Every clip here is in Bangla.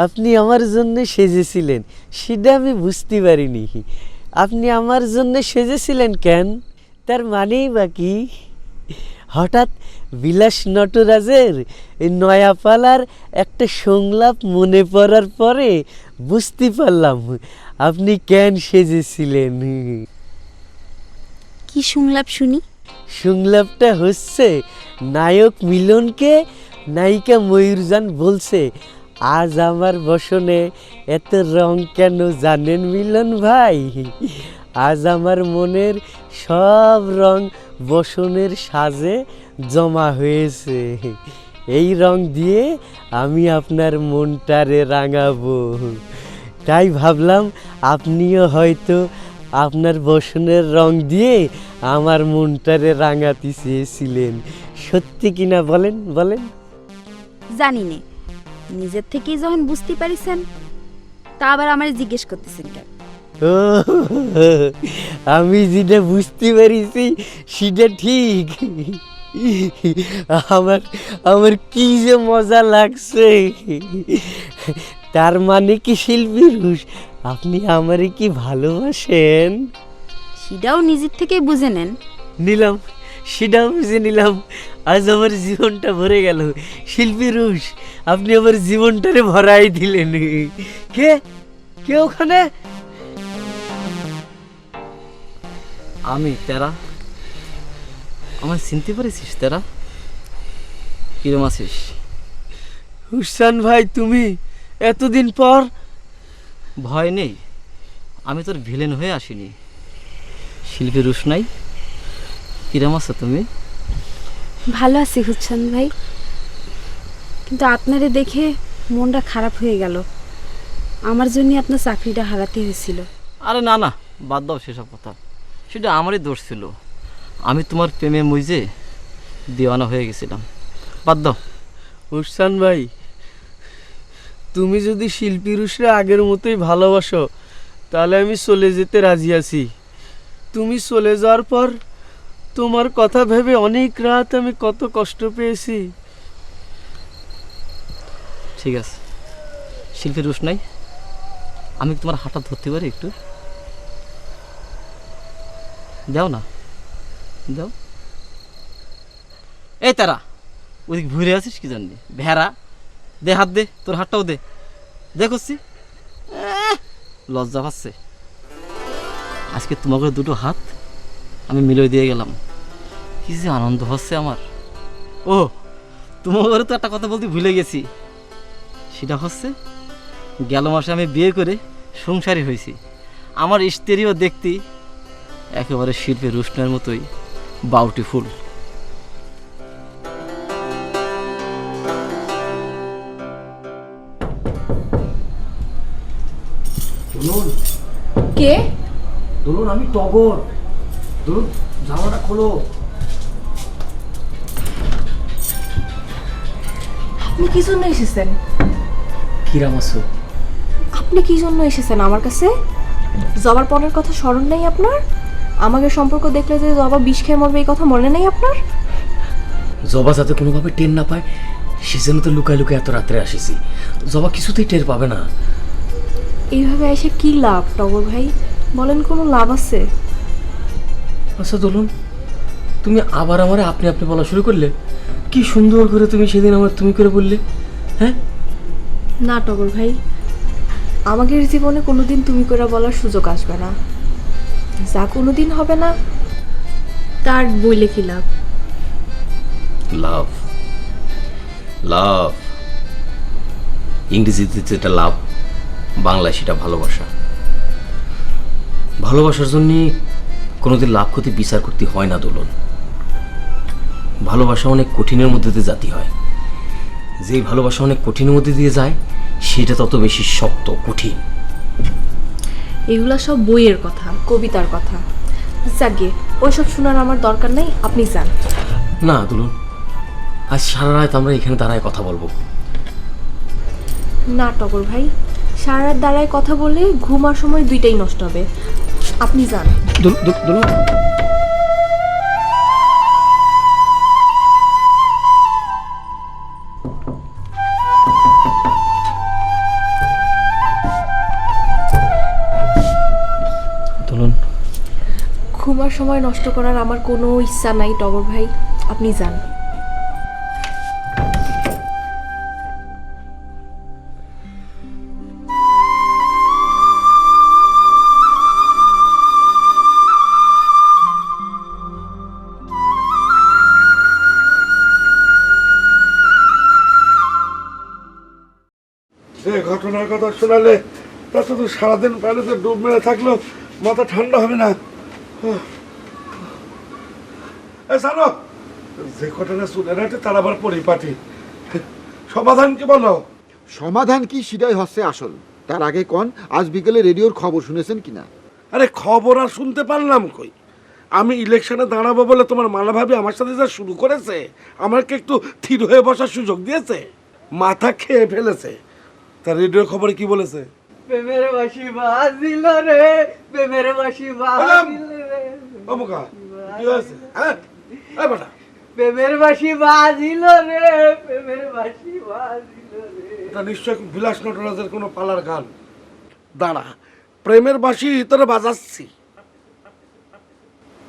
আপনি আমার জন্য সেজেছিলেন সেটা আমি বুঝতে পারিনি। আপনি আমার জন্য সেজেছিলেন কেন, তার মানেই বা কি? হঠাৎ বিলাস নটরাজের এই নয়াপালার একটা সংলাপ মনে পড়ার পরে বুঝতে পারলাম আপনি কেন সেজেছিলেন। কি সংলাপ শুনি? সংলাপটা হচ্ছে, নায়ক মিলনকে নায়িকা ময়ূরজান বলছে, আজ আমার বসনে এত রং কেন জানেন মিলন ভাই? আজ আমার মনের সব রং বসনের সাজে জমা হয়েছে। এই রং দিয়ে আমি আপনার মনটারে রাঙাবো। তাই ভাবলাম আপনিও হয়তো আপনার বসনের রং দিয়ে আমার মনটারে রাঙাতে চেয়েছিলেন। সত্যি কিনা বলেন বলেন? জানি নে, নিজের থেকেই যখন বুঝতে পারিছেন তা আবার আমারে জিজ্ঞেস করতেছেন কেন? ও, আমি যেটা বুঝতে পারিছি সেটা ঠিক। আমার আমার কি যে মজা লাগছে। তার মানে কি শিল্পী রুশ, আপনি আমারে কি ভালোবাসেন? সেটাও নিজের থেকেই বুঝে নেন। নিলাম, সেটাও বুঝে নিলাম। আজ আমার জীবনটা ভরে গেল। শিল্পী রুশ, আপনি আমার জীবনটারে ভরাই দিলেন। কে কে ওখানে? আমি তেরা, আমার চিনতে পারিস তেরা? কিরম আছিস? হুসান ভাই, তুমি এতদিন পর? ভয় নেই, আমি তোর ভিলেন হয়ে আসিনি। শিল্পী রুশনাই, কিরম আছো তুমি? ভালো আছি হুচ্ছান ভাই, কিন্তু আপনারে দেখে মনটা খারাপ হয়ে গেল। আমার জন্য আপনার চাকরিটা হারাতে হয়েছিল। আরে না না, বাদ দাও সেসব কথা। সেটা আমারই দোষ ছিল। আমি তোমার প্রেমে মুইজে দিওয়ানা হয়ে গেছিলাম। বাদ দাও। হুসান ভাই, তুমি যদি শিল্পী রুশরা আগের মতোই ভালোবাসো তাহলে আমি চলে যেতে রাজি আছি। তুমি চলে যাওয়ার পর তোমার কথা ভেবে অনেক রাত আমি কত কষ্ট পেয়েছি। ঠিক আছে শিল্পী রুশনাই, আমি তোমার হাতটা ধরতে পারি একটু? দাও না, দাও। এই তারা, ওদিকে ঘুরে আছিস কি জন্যে? ভেড়া, দে হাত দে, তোর হাতটাও দে। দেখছি লজ্জা পাচ্ছে। আজকে তোমাকে দুটো হাত আমি মিলিয়ে দিয়ে গেলাম, কি যে আনন্দ হচ্ছে আমার। ও, তোমাকে তো একটা কথা বলতে ভুলে গেছি। সেটা হচ্ছে, গেল মাসে আমি বিয়ে করে সংসারী হয়েছি। আমার স্ত্রীও দেখতে একেবারে শিল্পী রুশনের মতোই বাউটিফুল। দুলুন, কে? দুলুন, আমি টগর। দুলুন, জামাটা খোলো। আপনি কি জন্য এসেছেন? কিরাম আছো? আপনি কি জন্য এসেছেন আমার কাছে? জবার পনের কথা স্মরণ নেই আপনার? আমাদের সম্পর্ক দেখলে যে জবা বিষ খেয়ে মরবে এই কথা মনে নেই আপনার? জবা যাতে কোনোভাবে টের না পায় সেজন্য তো লুকায় লুকায় এত রাত্রে আসিছি। জবা কিছুতেই টের পাবে না। এইভাবে এসে কি লাভ টগর ভাই? বলেন, কোনো লাভ আছে? আচ্ছা দুলুন, তুমি আবার আমারে আপনি আপনি বলা শুরু করলে। কি সুন্দর করে তুমি সেদিন আমার তুমি করে বললে। হ্যাঁ না টগর ভাই, আমাদের জীবনে কোনোদিন তুমি করে বলার সুযোগ আসবে না। যা কোনোদিন হবে না তার বইলে কি লাভ? লাভ, লাভ ইংরেজিতে যেটা লাভ, বাংলায় সেটা ভালোবাসা। ভালোবাসার জন্য কোনোদিন লাভ ক্ষতি বিচার করতে হয় না দুলন। ভালোবাসা অনেক কঠিনের মধ্যে দিয়ে জাতি হয়। যেই ভালোবাসা অনেক কঠিনের মধ্যে দিয়ে যায় সেটা তত বেশি শক্ত কঠিন। এগুলা সব বইয়ের কথা, কবিতার কথা। যাকে ওইসব শোনার আমার দরকার নেই, আপনি যান। না দুলন, আজ সারা রাত আমরা এখানে দাঁড়ায় কথা বলবো। না টগর ভাই, সারা রাত দাঁড়ায় কথা বলে ঘুমার সময় দুইটাই নষ্ট হবে। আপনি যান। দুলন, সময় নষ্ট করার আমার কোনো ইচ্ছা নাই টগর ভাই, আপনি যান। যে ঘটনার কথা শোনালে তাতে তো সারাদিন পানিতে ডুব মেরে থাকলো মাথা ঠান্ডা হবে না। জানো যে ঘটনা শুনে রাখে তার আবার পরিপাটি, সমাধান কি বলো? সমাধান কি সেটাই হচ্ছে আসল। তার আগে কোন আজ বিকেলে রেডিওর খবর শুনেছেন কিনা? আরে খবর আর শুনতে পারলাম কই, আমি ইলেকশনে দাঁড়াবো বলে তোমার মালা ভাবি আমার সাথে যা শুরু করেছে, আমাকে একটু থির হয়ে বসার সুযোগ দিয়েছে, মাথা খেয়ে ফেলেছে। তার রেডিওর খবরে কি বলেছে? প্রেমের বাঁশি বাজিল রে, প্রেমের বাঁশি বাজিল রে, অমুকা কি হয়েছে? হ্যাঁ এই বেটা, প্রেমের বাঁশি বাজিল রে, প্রেমের বাঁশি বাজিল রে। এটা নিশ্চয় বিলাস নটরাজের কোনো পালার গান। দাঁড়া, প্রেমের বাঁশি তোরে বাজাচ্ছি।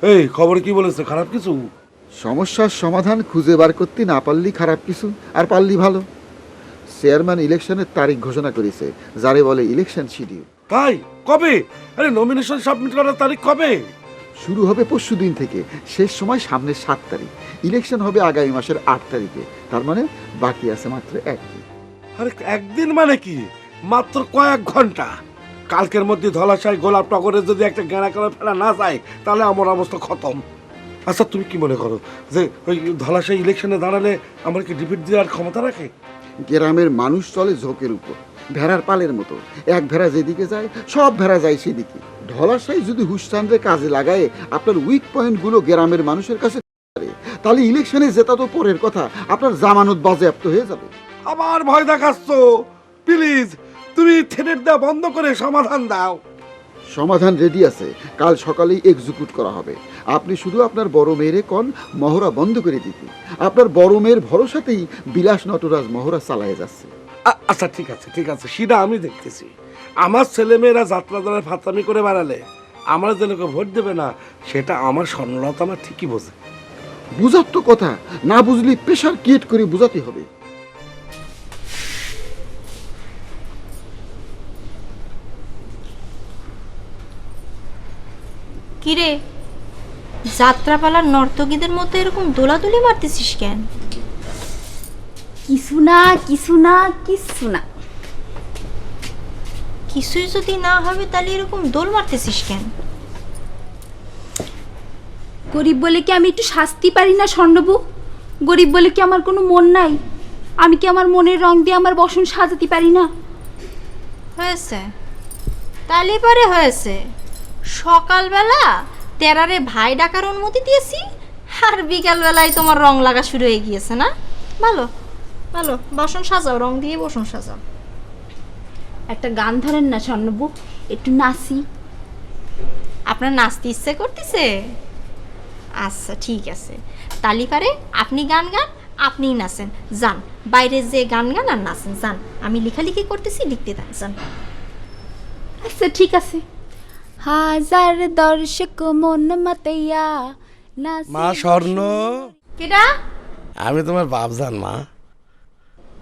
এই খবরে কি বলেছে? খারাপ কিছু? সমস্যার সমাধান খুঁজে বার করতে না পারলি খারাপ কিছু, আর পারলি ভালো। চেয়ারম্যান ইলেকশনের তারিখ ঘোষণা করেছে, যারে বলে ইলেকশন শিডিউল। তাই? কবে? আরে নমিনেশন সাবমিট করার তারিখ কবে? শুরু হবে পরশুদিন থেকে, শেষ সময় সামনের 7 তারিখ। ইলেকশন হবে আগামী মাসের 8 তারিখে। তার মানে বাকি আছে মাত্র 1 দিন। আরে একদিন মানে কি, মাত্র কয়েক ঘন্টা। কালকের মধ্যে ধলাশাই গোলাপ টগরে যদি একটা গেঁড়া করে ফেলা না যায় তাহলে আমার অবস্থা খতম। আচ্ছা তুমি কি মনে করো যে ওই ধলাশাই ইলেকশনে দাঁড়ালে আমার কি ডিফিট দেওয়ার ক্ষমতা রাখে? গ্রামের মানুষ চলে ঝোঁকের উপর, ভেড়ার পালের মতো। এক ভেড়া যেদিকে যায় সব ভেড়া যায় সেদিকে। ধলাশাই যদি হুশচান্দ্রে কাজে লাগায় আপনার উইক পয়েন্টগুলো গ্রামের মানুষের কাছে, তাহলে ইলেকশনে জেতা তো পরের কথা, আপনার জামানত বাজেয়াপ্ত হয়ে যাবে। আবার ভয় দেখাচ্ছ? প্লিজ তুমি থেটের দেওয়া বন্ধ করে সমাধান দাও। সমাধান রেডি আছে, কাল সকালেই এক্সিকিউট করা হবে। আপনি শুধু আপনার বড় মেয়েরে কন মহড়া বন্ধ করে দিতে। আপনার বড় মেয়ের ভরসাতেই বিলাস নটরাজ মহড়া চালায় যাচ্ছে। আচ্ছা ঠিক আছে ঠিক আছে, সেটা আমি দেখতেছি। আমার ছেলেমেয়েরা যাত্রা দলের ফাতামি করে বেড়ালে আমার যে লোকে ভোট দেবে না, সেটা আমার স্বর্ণলতা আমার ঠিকই বোঝে। বুঝার তো কথা, না বুঝলি প্রেশার ক্রিয়েট করে বুঝাতে হবে। কিরে, যাত্রাপালার নর্তকীদের মতো এরকম দোলাদুলি মারতেছিস কেন? কিছু না কিছু না কিছু না। কিছুই যদি না হবে তাহলে এরকম দোল মারতেছিস কেন? গরিব বলে কি আমি একটু শাস্তি পারি না স্বর্ণবু? গরিব বলে কি আমার কোনো মন নাই? আমি কি আমার মনের রং দিয়ে আমার বসন সাজাতে পারি না? হয়েছে, তাহলে পরে হয়েছে। সকালবেলা তেরারে ভাই ডাকার অনুমতি দিয়েছি, আর বিকালবেলায় তোমার রং লাগা শুরু হয়ে গিয়েছে না? ভালো ভালো, বাসন সাজাও, রং দিয়ে বসন সাজাও। একটা গান ধরেন না স্বর্ণবু, একটু নাচি। আপনার নাচতে ইচ্ছে করতেছে? আচ্ছা ঠিক আছে, তালি পারে আপনি গান গান, আপনিই নাচেন। যান বাইরে যে গান গান আর নাচেন, যান। আমি লেখালেখি করতেছি, লিখতে দেন, যান। আচ্ছা ঠিক আছে। হাজার দর্শক মন মাতাইয়া নাচি। মা স্বর্ণ, কেডা? আমি তোমার বাপজান মা।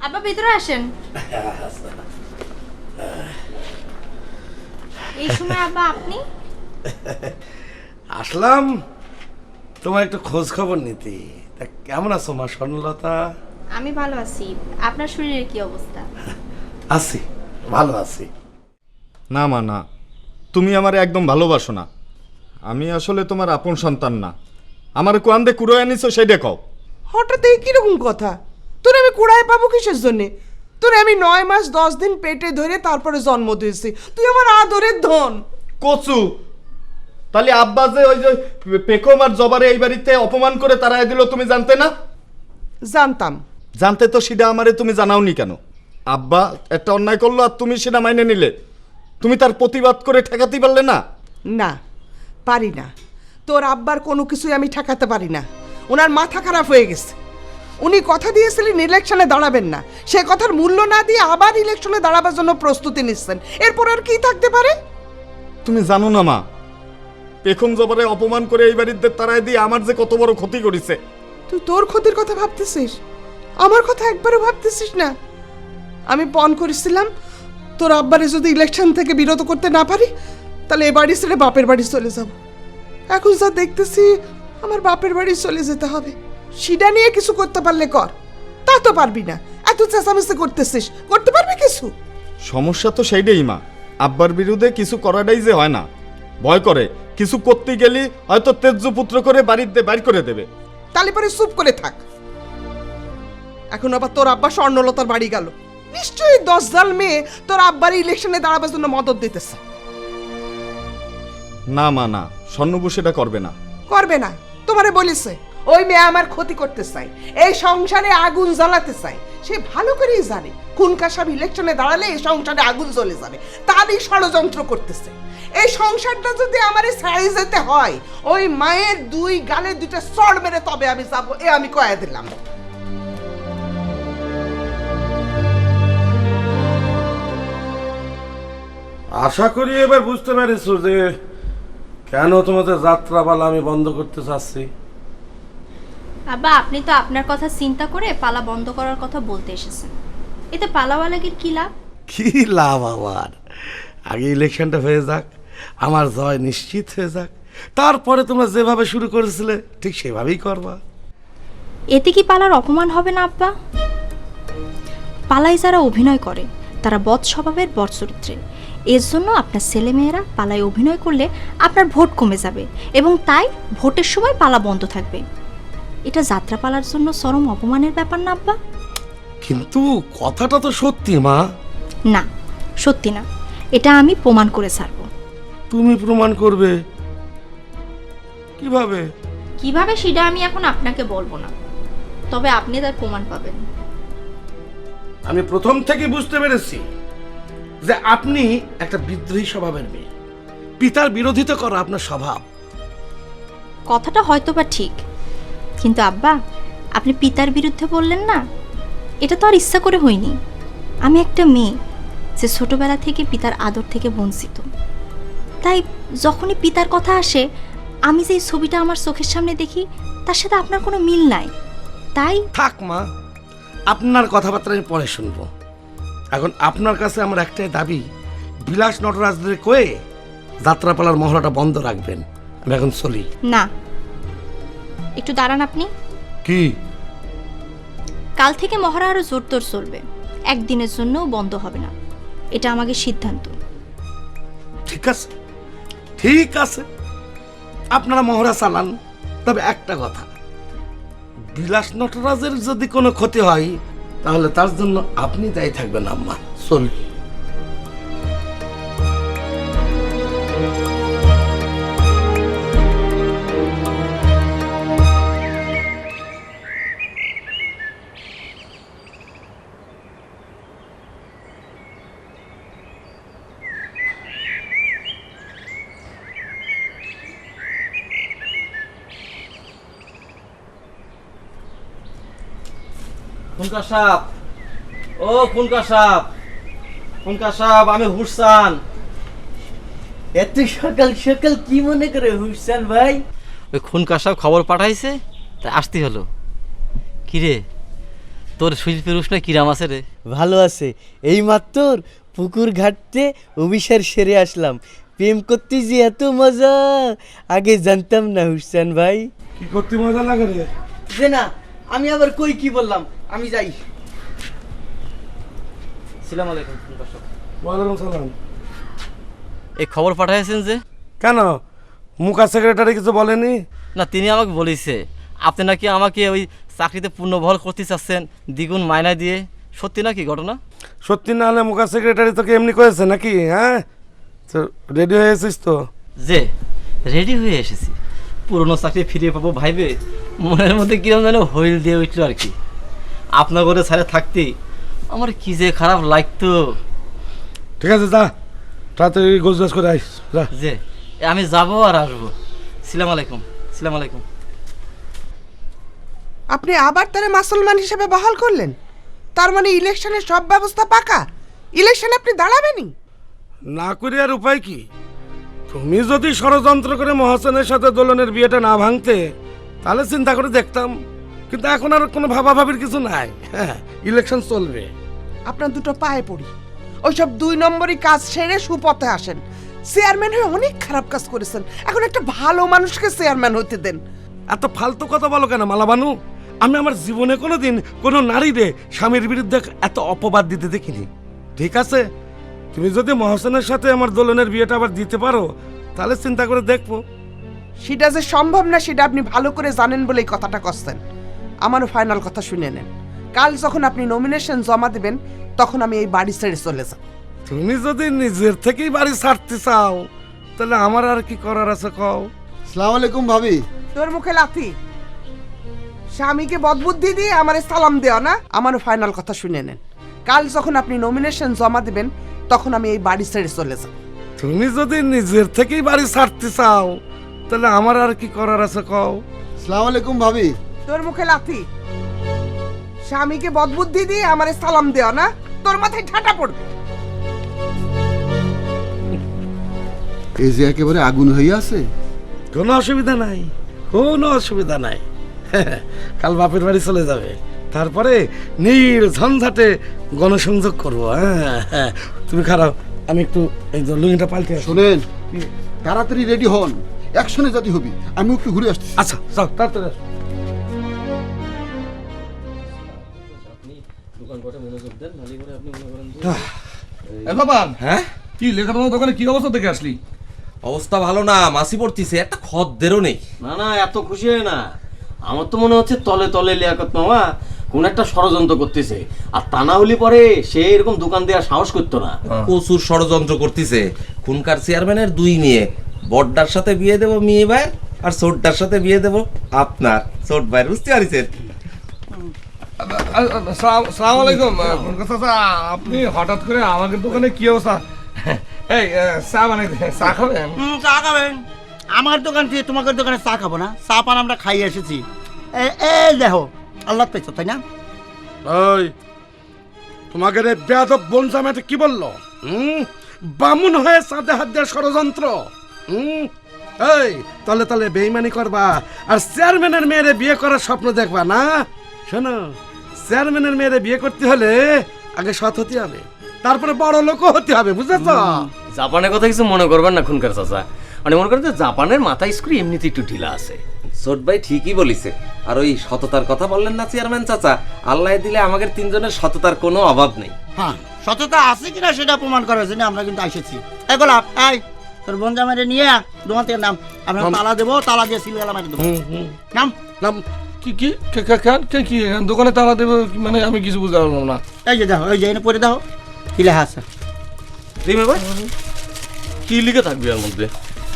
আব্বা ভিতরে আসেন। এই সময় আব্বা আপনি? আসলাম তোমার একটু খোঁজ খবর নিতে। তা কেমন আছো মা স্বর্ণলতা? আমি ভালো আছি, আপনার শরীরের কি অবস্থা? আছি, ভালো আছি। না মা না, তুমি আমার একদম ভালোবাসো না। আমি আসলে তোমার আপন সন্তান না। আমার কোয়ান্দে কুড়োয় আনিছো সেইটা কও। হঠাৎ এই কিরকম কথা? তোর আমি কুড়ায় পাবো কিসের জন্যে? তোর আমি 9 মাস 10 দিন পেটে ধরে তারপরে জন্ম দিয়েছি। তুই আমার আদরের ধন। কচু, তাহলে আব্বা যে ওই যে পেকম আর জবারে এই বাড়িতে অপমান করে তাড়ায় দিল, তুমি জানতে না? জানতাম। জানতে তো সেটা আমারে তুমি জানাওনি কেন? আব্বা একটা অন্যায় করলো আর তুমি সেটা মাইনে নিলে। তুমি তার প্রতিবাদ করে ঠেকাতে পারলে না? না, পারি না। তোর আব্বার কোনো কিছুই আমি ঠেকাতে পারি না। ওনার মাথা খারাপ হয়ে গেছে। উনি কথা দিয়েছিলেন ইলেকশনে দাঁড়াবেন না, সে কথার মূল্য না দিয়ে আবার ইলেকশনে দাঁড়াবার জন্য প্রস্তুতি নিচ্ছেন। এরপর আর কি থাকতে পারে? তুমি জানো না মা, পেখম জবরে অপমান করে এই বাড়িতে তারাই দিয়ে আমার যে কত বড় ক্ষতি করেছে। তুই তোর ক্ষতির কথা ভাবতেছিস, আমার কথা একবারও ভাবতেছিস না। আমি পণ করেছিলাম তোর আব্বারে যদি ইলেকশন থেকে বিরত করতে না পারি তাহলে এ বাড়ি ছেড়ে বাপের বাড়ি চলে যাব। এখন যা দেখতেছি আমার বাপের বাড়ি চলে যেতে হবে। সেটা নিয়ে কিছু করতে পারলে কর, তা তো পারবি না। এত চেঁচামেচি করতেছিস, করতে পারবি কিছু? সমস্যা তো সেইটাই মা, আব্বার বিরুদ্ধে কিছু করাটাই যে হয় না। ভয় করে কিছু করতে গেলি হয়তো তেজ্য পুত্র করে বাড়িতে বাইর করে দেবে। তাহলে পরে চুপ করে থাক। এখন আবার তোর আব্বা স্বর্ণলতার বাড়ি গেল, নিশ্চয়ই 10 জাল মেয়ে তোর আব্বার ইলেকশনে দাঁড়াবার জন্য মদত দিতেছে। না মা না, স্বর্ণবু সেটা করবে না। করবে না? তোমারে বলেছে ওই মেয়ে আমার ক্ষতি করতে চাই, এই সংসারে আগুন জ্বালাতে চাই। সে ভালো করেই জানে খুনকা সাহেব ইলেকশনে দাঁড়ালে এই সংসারে আগুন জ্বলে যাবে, তারই ষড়যন্ত্র করতেছে। এই সংসারটা যদি আমারে ছাড়িয়ে যেতে হয়, ওই মায়ের 2 গালে 2টা চড় মেরে তবে আমি যাবো, এ আমি কয়ে দিলাম। আশা করি এবার বুঝতে পেরেছো যে কেন তোমাদের যাত্রাপালা আমি বন্ধ করতে চাচ্ছি। আব্বা, আপনি তো আপনার কথা চিন্তা করে পালা বন্ধ করার কথা বলতে এসেছেন। এতে পালাওয়ালাগির কি লাভ? কি লাভ আমার? আগে ইলেকশনটা হয়ে যাক, আমার জয় নিশ্চিত হয়ে যাক, তারপরে তোমরা যেভাবে শুরু করেছিলে ঠিক সেভাবেই করবা। এতে কি পালার অপমান হবে না আব্বা? পালায় যারা অভিনয় করে তারা বদ স্বভাবের বদ চরিত্রে। এর জন্য আপনার ছেলেমেয়েরা পালায় অভিনয় করলে আপনার ভোট কমে যাবে এবং তাই ভোটের সময় পালা বন্ধ থাকবে। এটা যাত্রাপালার জন্য চরম অপমানের ব্যাপার না আব্বা? কিন্তু কথাটা তো সত্যি মা। না, সত্যি না, এটা আমি প্রমাণ করে ছাড়ব। তুমি প্রমাণ করবে কিভাবে? কিভাবে সেটা আমি এখন আপনাকে বলবো না, তবে আপনি তার প্রমাণ পাবেন। আমি প্রথম থেকে বুঝতে পেরেছি যে আপনি একটা বিদ্রোহী স্বভাবের মেয়ে। পিতার বিরোধিতা করা আপনার স্বভাব। কথাটা হয়তো বা ঠিক, কিন্তু আব্বা আপনি পিতার বিরুদ্ধে বললেন না, এটা তো আর ইচ্ছা করে হয়নি। আমি একটা মেয়ে যে ছোটবেলা থেকে পিতার আদর থেকে বঞ্চিত, তাই যখনই পিতার কথা আসে আমি যে ছবিটা আমার চোখের সামনে দেখি তার সাথে আপনার কোনো মিল নাই। তাই থাক মা, আপনার কথাবার্তা আমি পরে শুনবো। এখন আপনার কাছে আমার একটাই দাবি, বিলাস নটরাজদের কয়ে যাত্রাপালার মহড়াটা বন্ধ রাখবেন। আমি এখন চলি। না, একটু দাঁড়ান আপনি। কি? কাল থেকে মহড়া আরো জোরতোর চলবে, একদিনের জন্যও বন্ধ হবে না, এটা আমাদের সিদ্ধান্ত। ঠিক আছে, ঠিক আছে, আপনারা মহড়া চালান। তবে একটা কথা, বিলাস নটরাজের যদি কোনো ক্ষতি হয় তাহলে তার জন্য আপনি দায়ী থাকবেন আম্মা। চলি। খুনকা সাপ, ও খুনকা সাপ, খুনকা সাপ, আমি হুসসান। এত সকাল সকাল কি মনে করে হুসেন ভাই? ওই খুনকা সাপ খবর পাঠাইছে, তাই আসতে হলো। কিরে, তোর শিল্পের উষ্ণায় কিরাম আছে রে? ভালো আছে, এই মাত্র পুকুর ঘাটতে অভিসার সেরে আসলাম। প্রেম করতে যে এত মজা আগে জানতাম না হুসেন ভাই। কি করতে মজা লাগে রে? যে না, আমি আবার কই কি বললাম, আমি যাই। সালাম আলাইকুম খুনকা সাপ। ওয়ালাইকুম সালাম। এই খবর পাঠাইছেন যে? কেন, মুখা সেক্রেটারি কিছু বলেনি? না, তিনি আমাকে বলেছে আপনি নাকি আমাকে ওই চাকরিতে পূর্ণবহাল করতে চাচ্ছেন দ্বিগুণ মায়না দিয়ে। সত্যি নাকি ঘটনা? সত্যি না হলে মুখা সেক্রেটারি তোকে এমনি করেছে নাকি? হ্যাঁ, তো রেডি হয়ে এসেছিস তো? যে রেডি হয়ে এসেছি, পুরনো চাকরি ফিরিয়ে পাবো ভাইবে মনের মধ্যে কিরম যেন হইল দিয়ে উঠলো আর কি। আপনার ঘরে ছাড়ে থাকতে আমার কি যে খারাপ লাগতো। ঠিক আছে, যা তাড়াতাড়ি গোছগাছ করে আইস, যা। যে আমি যাবো আর আসবো। সালাম আলাইকুম। সালাম আলাইকুম। আপনি আবার তারে মুসলমান হিসেবে বহাল করলেন? তার মানে ইলেকশনের সব ব্যবস্থা পাকা, ইলেকশনে আপনি দাঁড়াবেনই? না করে আর উপায় কি? তুমি যদি ষড়যন্ত্র করে মহাসেনের সাথে দোলনের বিয়েটা না ভাঙতে তাহলে চিন্তা করে দেখতাম, কিন্তু এখন আর কোনো ভাবাভাবির কিছু নাই। হ্যাঁ, ইলেকশন চলবে। আপনার দুটো পায়ে পড়ি, ওইসব 2 নম্বরই কাজ সেরে সুপথে আসেন। চেয়ারম্যান হয়ে অনেক খারাপ কাজ করেছেন, এখন একটা ভালো মানুষকে চেয়ারম্যান হতে দেন। এত ফালতু কথা বলো কেন মালাবানু? আমি আমার জীবনে কোনোদিন কোনো নারীরে স্বামীর বিরুদ্ধে এত অপবাদ দিতে দেখিনি। ঠিক আছে, তুমি যদি মহসেনের সাথে আমার দোলনের বিয়েটা আবার দিতে পারো তাহলে চিন্তা করে দেখবো। সেটা যে সম্ভব না সেটা আপনি ভালো করে জানেন বলেই কথাটা করছেন। আমারও ফাইনাল কথা শুনে নেন, কাল যখন আপনি নমিনেশন জমা দেবেন তখন আমি এই বাড়ি ছেড়ে চলে যাব। তুমি যদি নিজের থেকেই বাড়ি ছাড়তে চাও তাহলে আমার আর কি করার আছে কও। সালাম আলাইকুম ভাবি। তোর মুখে লাথি, স্বামীকে বদবুদ্ধি দিয়ে আমারে সালাম দেও না। আমারও ফাইনাল কথা শুনে নেন, কাল যখন আপনি নমিনেশন জমা দেবেন তখন আমি এই বাড়ি ছেড়ে চলে যাব। তুমি যদি নিজের থেকেই বাড়ি ছাড়তে চাও তাহলে আমার আর কি করার আছে কও। সালাম আলাইকুম ভাবি। তোর মুখে লাথি, স্বামীকে বদবুদ্ধি দিয়ে আমারে সালাম দেও না, তোর মাথায় ঠাটা পড়বে। এই যে একেবারে আগুন হয়ে আছে। কোনো অসুবিধা নাই, কোনো অসুবিধা নাই। কাল বাপের বাড়ি চলে যাবে, তারপরে নীল ঝঞ্ঝাটে গণসংযোগ করবো। হ্যাঁ হ্যাঁ, তুমি খারাপ, আমি একটু এই লুঙ্গিটা পাল্টে আসি। শোনেন, তাড়াতাড়ি রেডি হন, অ্যাকশনে যদি হবি। আমি একটু ঘুরে আসছি। আচ্ছা যাও তাড়াতাড়ি আসো। বাবান, হ্যাঁ কি লেখাপড়ার দোকানে কি অবস্থা দেখে আসলি? অবস্থা ভালো না, মাসি পড়তিছে, একটা খদ্দেরও নেই। না না, এত খুশি হয় না। আমার তো মনে হচ্ছে তলে তলে লিয়াকত মামা কোন একটা ষড়যন্ত্র করতেছে, আর তা না হলে পরে সে এরকম দোকান দেওয়ার সাহস করতো না। প্রচুর ষড়যন্ত্র করতেছে। খুনকার চেয়ারম্যানের 2 মেয়ে, বড়টার সাথে বিয়ে দেবো মেয়ে ভাই, আর ছোটটার সাথে বিয়ে দেবো আপনার ছোট ভাই। বুঝতে পারিছেন? সালাম আলাইকুম। চাচা, আপনি হঠাৎ করে আমাদের দোকানে কি অবস্থা? এই চা বানাইতে, চা খাবেন? চা খাবেন? আমার দোকান থেকে তোমাদের দোকানে চা খাবো না? চা পান আমরা খাই এসেছি। এই দেখো, আল্লাহ পেয়েছো তাই না? ওই তোমাকে রে বেয়াদব বনজামাতে কি বললো? বামুন হয়ে সাথে হাত দেওয়ার ষড়যন্ত্র। এই তলে তলে বেইমানি করবা আর চেয়ারম্যানের মেয়েরে বিয়ে করার স্বপ্ন দেখবা না? শোনো, চেয়ারম্যানের মেয়েরে বিয়ে করতে হলে আগে সৎ হতে হবে, তারপরে বড় লোকও হতে হবে, বুঝেছ? জাপানের কথা কিছু মনে করবেন না খুনকার চাচা, মানে মনে করেন যে জাপানের মাথা স্ক্রু এমনিতে একটু ঢিলা আছে। ছোট ভাই ঠিকই বলিছে। আর ওই সততার কথা বললেন না চেয়ারম্যান চাচা, আল্লাহ দিলে আমাদের 3 জনের সততার কোনো অভাব নেই। হ্যাঁ, সততা আছে কিনা সেটা প্রমাণ করার জন্য আমরা কিন্তু এসেছি। এই গোলাপ, এই তোর বনজামাইরে নিয়ে দোকান থেকে নাম, আমরা তালা দেবো, তালা দিয়ে সিলগালা মারি দেবো। নাম নাম কি কি কি দোকানে তালা দেবো মানে আমি কিছু বুঝতে পারলাম না। এই যে দেখো, এই যে এনে পড়ে দেখো কি লেখা আছে। ভাই কি লিখে থাকবে এর মধ্যে?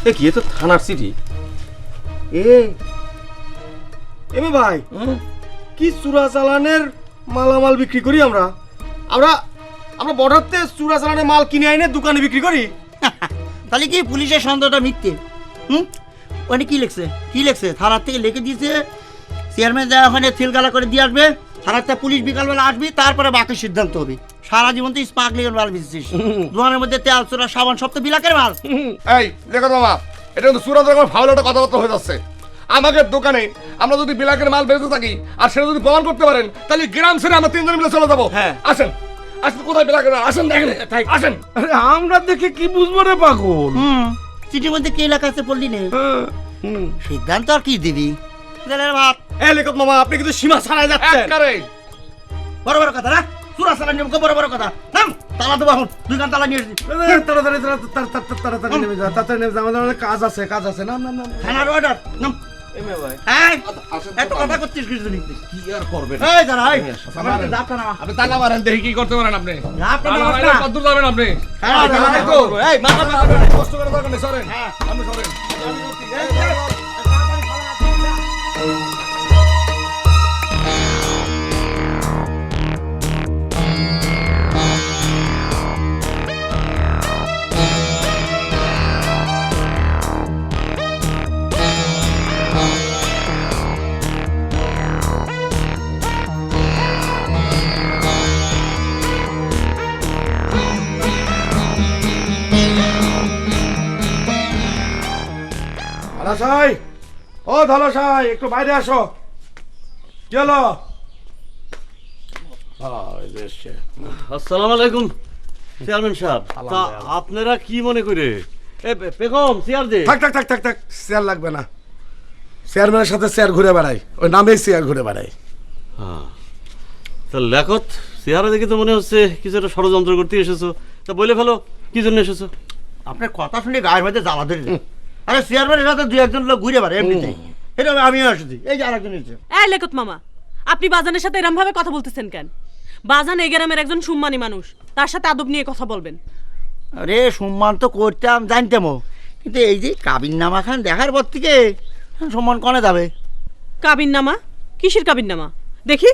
এ কি, এ তো থানার সিটি। এমনি ভাই, কি চুরা চালানের মালামাল বিক্রি করি আমরা? আমরা আমরা বর্ডারতে চুরা চালানের মাল কিনে আইনে দোকানে বিক্রি করি। তাহলে কি পুলিশের সন্দেহটা মিথ্যে? ওখানে কি লিখছে? কি লিখছে? থানার থেকে লিখে দিয়েছে চেয়ারম্যান যা ওখানে সিলগালা করে দিয়ে আসবে, থানার থেকে পুলিশ বিকালবেলা আসবি, তারপরে বাকি সিদ্ধান্ত হবে। সারা জীবন তো স্পার্কলিংয়ের মাল বেচছিস, দোকানের মধ্যে তেল চোরা সাবান সব তো বিলাকের মাল। এই দেখো মামা, এটা কিন্তু চূড়ান্ত ফাউল একটা কথাবার্তা হয়ে যাচ্ছে। আমাদের দোকানে আমরা যদি বিলাকের মাল বেচতে থাকি আর সেটা যদি প্রমাণ করতে পারেন তাহলে গ্রাম ছেড়ে আমরা 3 জন মিলে চলে যাবো। হ্যাঁ আসেন, আসেন, কোথায় বিলাকের মাল? আসেন দেখেন, আসেন। আরে আমরা দেখে কি বুঝবো রে পাগল? চিঠির মধ্যে কে লেখা আছে পড়লি নে, সিদ্ধান্ত আর কি দিবি? ভাত এই লেখক মামা, আপনি কিন্তু সীমা ছাড়াই যাচ্ছেন। বড় বড় কথা না, চূড়া চালান নিয়ম বড় বড় কথা। নাম তালা দেবো, এখন 2 গান তালা নিয়ে এসেছি। তাড়াতাড়ি নেমে যা, তাড়াতাড়ি নেমে যা, আমাদের কাজ আছে, কাজ আছে। না না না, থানার অর্ডার। নাম এত কথা করছিস কিছু নেই, কি আর করবেন? এই দাঁড়া, এই দাঁড়া না, আপনি তালা মারেন, দেখি কি করতে পারেন আপনি। দাঁড়া তালা কত দূর যাবেন আপনি? হ্যাঁ এই মাথা কষ্ট করে দরকার নেই, সরেন। হ্যাঁ আপনি সরেন। ধলাশাই, ও ধলাশাই, একটু বাইরে আসো। কি হলো? আসসালামু আলাইকুম চেয়ারম্যান সাহেব। তা আপনারা কি মনে করে পেখম চেয়ার দে? থাক থাক থাক থাক থাক, চেয়ার লাগবে না। চেয়ারম্যানের সাথে চেয়ার ঘুরে বেড়াই, ওই নামেই চেয়ার ঘুরে বেড়াই। তা লেখত চেহারা দেখে তো মনে হচ্ছে কিছু একটা ষড়যন্ত্র করতে এসেছো। তা বলে ফেলো কি জন্য এসেছো? আপনার কথা শুনে গায়ের মধ্যে জ্বালা ধরে যায়। আরে চেয়ারম্যানের সাথে দুই একজন লোক ঘুরে বেড়ায় এমনিতেই, এটা আমিও আসছি। এই যে আরেকজন এসেছে। এই লেখত মামা, আপনি বাজানের সাথে এরম ভাবে কথা বলতেছেন কেন? বাজান এই গ্রামের একজন সম্মানী মানুষ, তার সাথে আদব নিয়ে কথা বলবেন। আরে সম্মান তো করতাম, জানতামও, কিন্তু এই যে কাবিন নামা খান দেখার পর থেকে সম্মান কনে যাবে? কাবিন নামা? কিসের কাবিন নামা দেখি?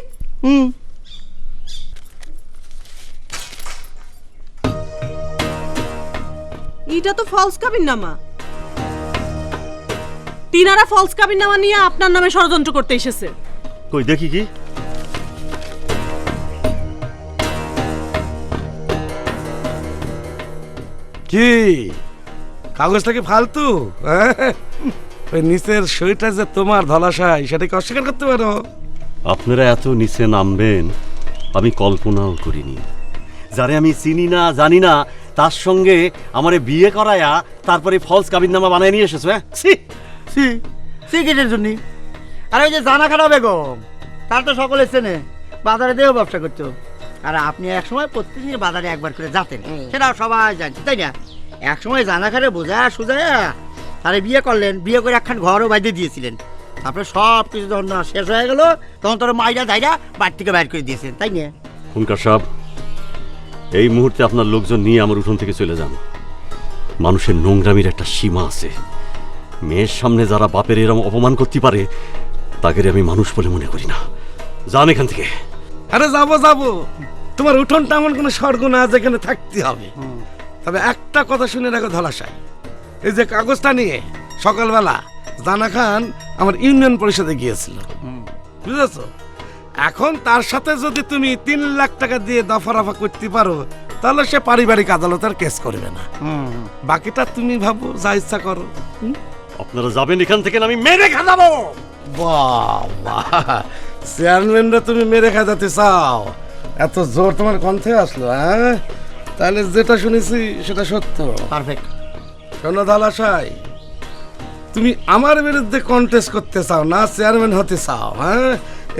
এটা তো ফলস কাবিন নামা। তিনারা ফলস কাবিন নামা নিয়ে আপনার নামে ষড়যন্ত্র করতে এসেছে। কই দেখি কি? কি কাগজটা কি ফালতু? ওই নিচের সইটা যে তোমার ধলাশাই, সেটা কি অস্বীকার করতে পারো? আপনারা এত নিচে নামবেন আমি কল্পনাও করিনি। যারে আমি চিনি না জানি না তার সঙ্গে আমারে বিয়ে করায়া তারপরে ফলস কাবিননামা বানিয়ে নিয়ে এসেছো। সিগারেটের জন্য। আর ওই যে জানা খারাপ বেগম, তার তো সকলে চেনে, বাজারে দেহ ব্যবসা করতো। আর আপনি একসময় প্রত্যেকদিন বাজারে একবার করে যেতেন, সেটা সবাই জানছে, তাই না? একসময় জানা খারে বোঝা সুজায়া তারে বিয়ে করলেন, বিয়ে করে একখান ঘরও বাইরে দিয়েছিলেন। তারপরে সব কিছু যখন শেষ হয়ে গেল তখন তোর মাইরা দাইরা বাড়ি থেকে বাইর করে দিয়েছেন, তাই না? খুনকার সাহেব, এই মুহূর্তে আপনার লোকজন নিয়ে আমার উঠোন থেকে চলে যান। মানুষের নোংরামির একটা সীমা আছে। মেয়ের সামনে যারা বাপের এরম অপমান করতে পারে তাকে আমি মানুষ বলে মনে করি না। যান এখান থেকে। আরে যাবো যাবো, তোমার উঠোনটা এমন কোনো স্বর্গ না যেখানে থাকতে হবে। তবে একটা কথা শুনে রাখো ধলাশাই, এই যে কাগজটা নিয়ে সকালবেলা জানা খান আমার ইউনিয়ন পরিষদে গিয়েছিল, বুঝেছো? এখন তার সাথে যদি তুমি 3 লাখ টাকা দিয়ে দফা রফা করতে পারো তাহলে সে পারিবারিক আদালতের কেস করবে না। বাকিটা তুমি ভাবো, যা ইচ্ছা করো। আপনারা যাবেন এখান থেকে, আমি মেরে খাবো। বাবা, চেয়ারম্যানরা তুমি মেরে খাওয়াতে চাও? এত জোর তোমার কণ্ঠে আসলো? হ্যাঁ, তাহলে যেটা শুনেছি সেটা সত্য। পারফেক্ট। শোনো ধলাশাই, তুমি আমার বিরুদ্ধে কন্টেস্ট করতে চাও না, চেয়ারম্যান হতে চাও? হ্যাঁ,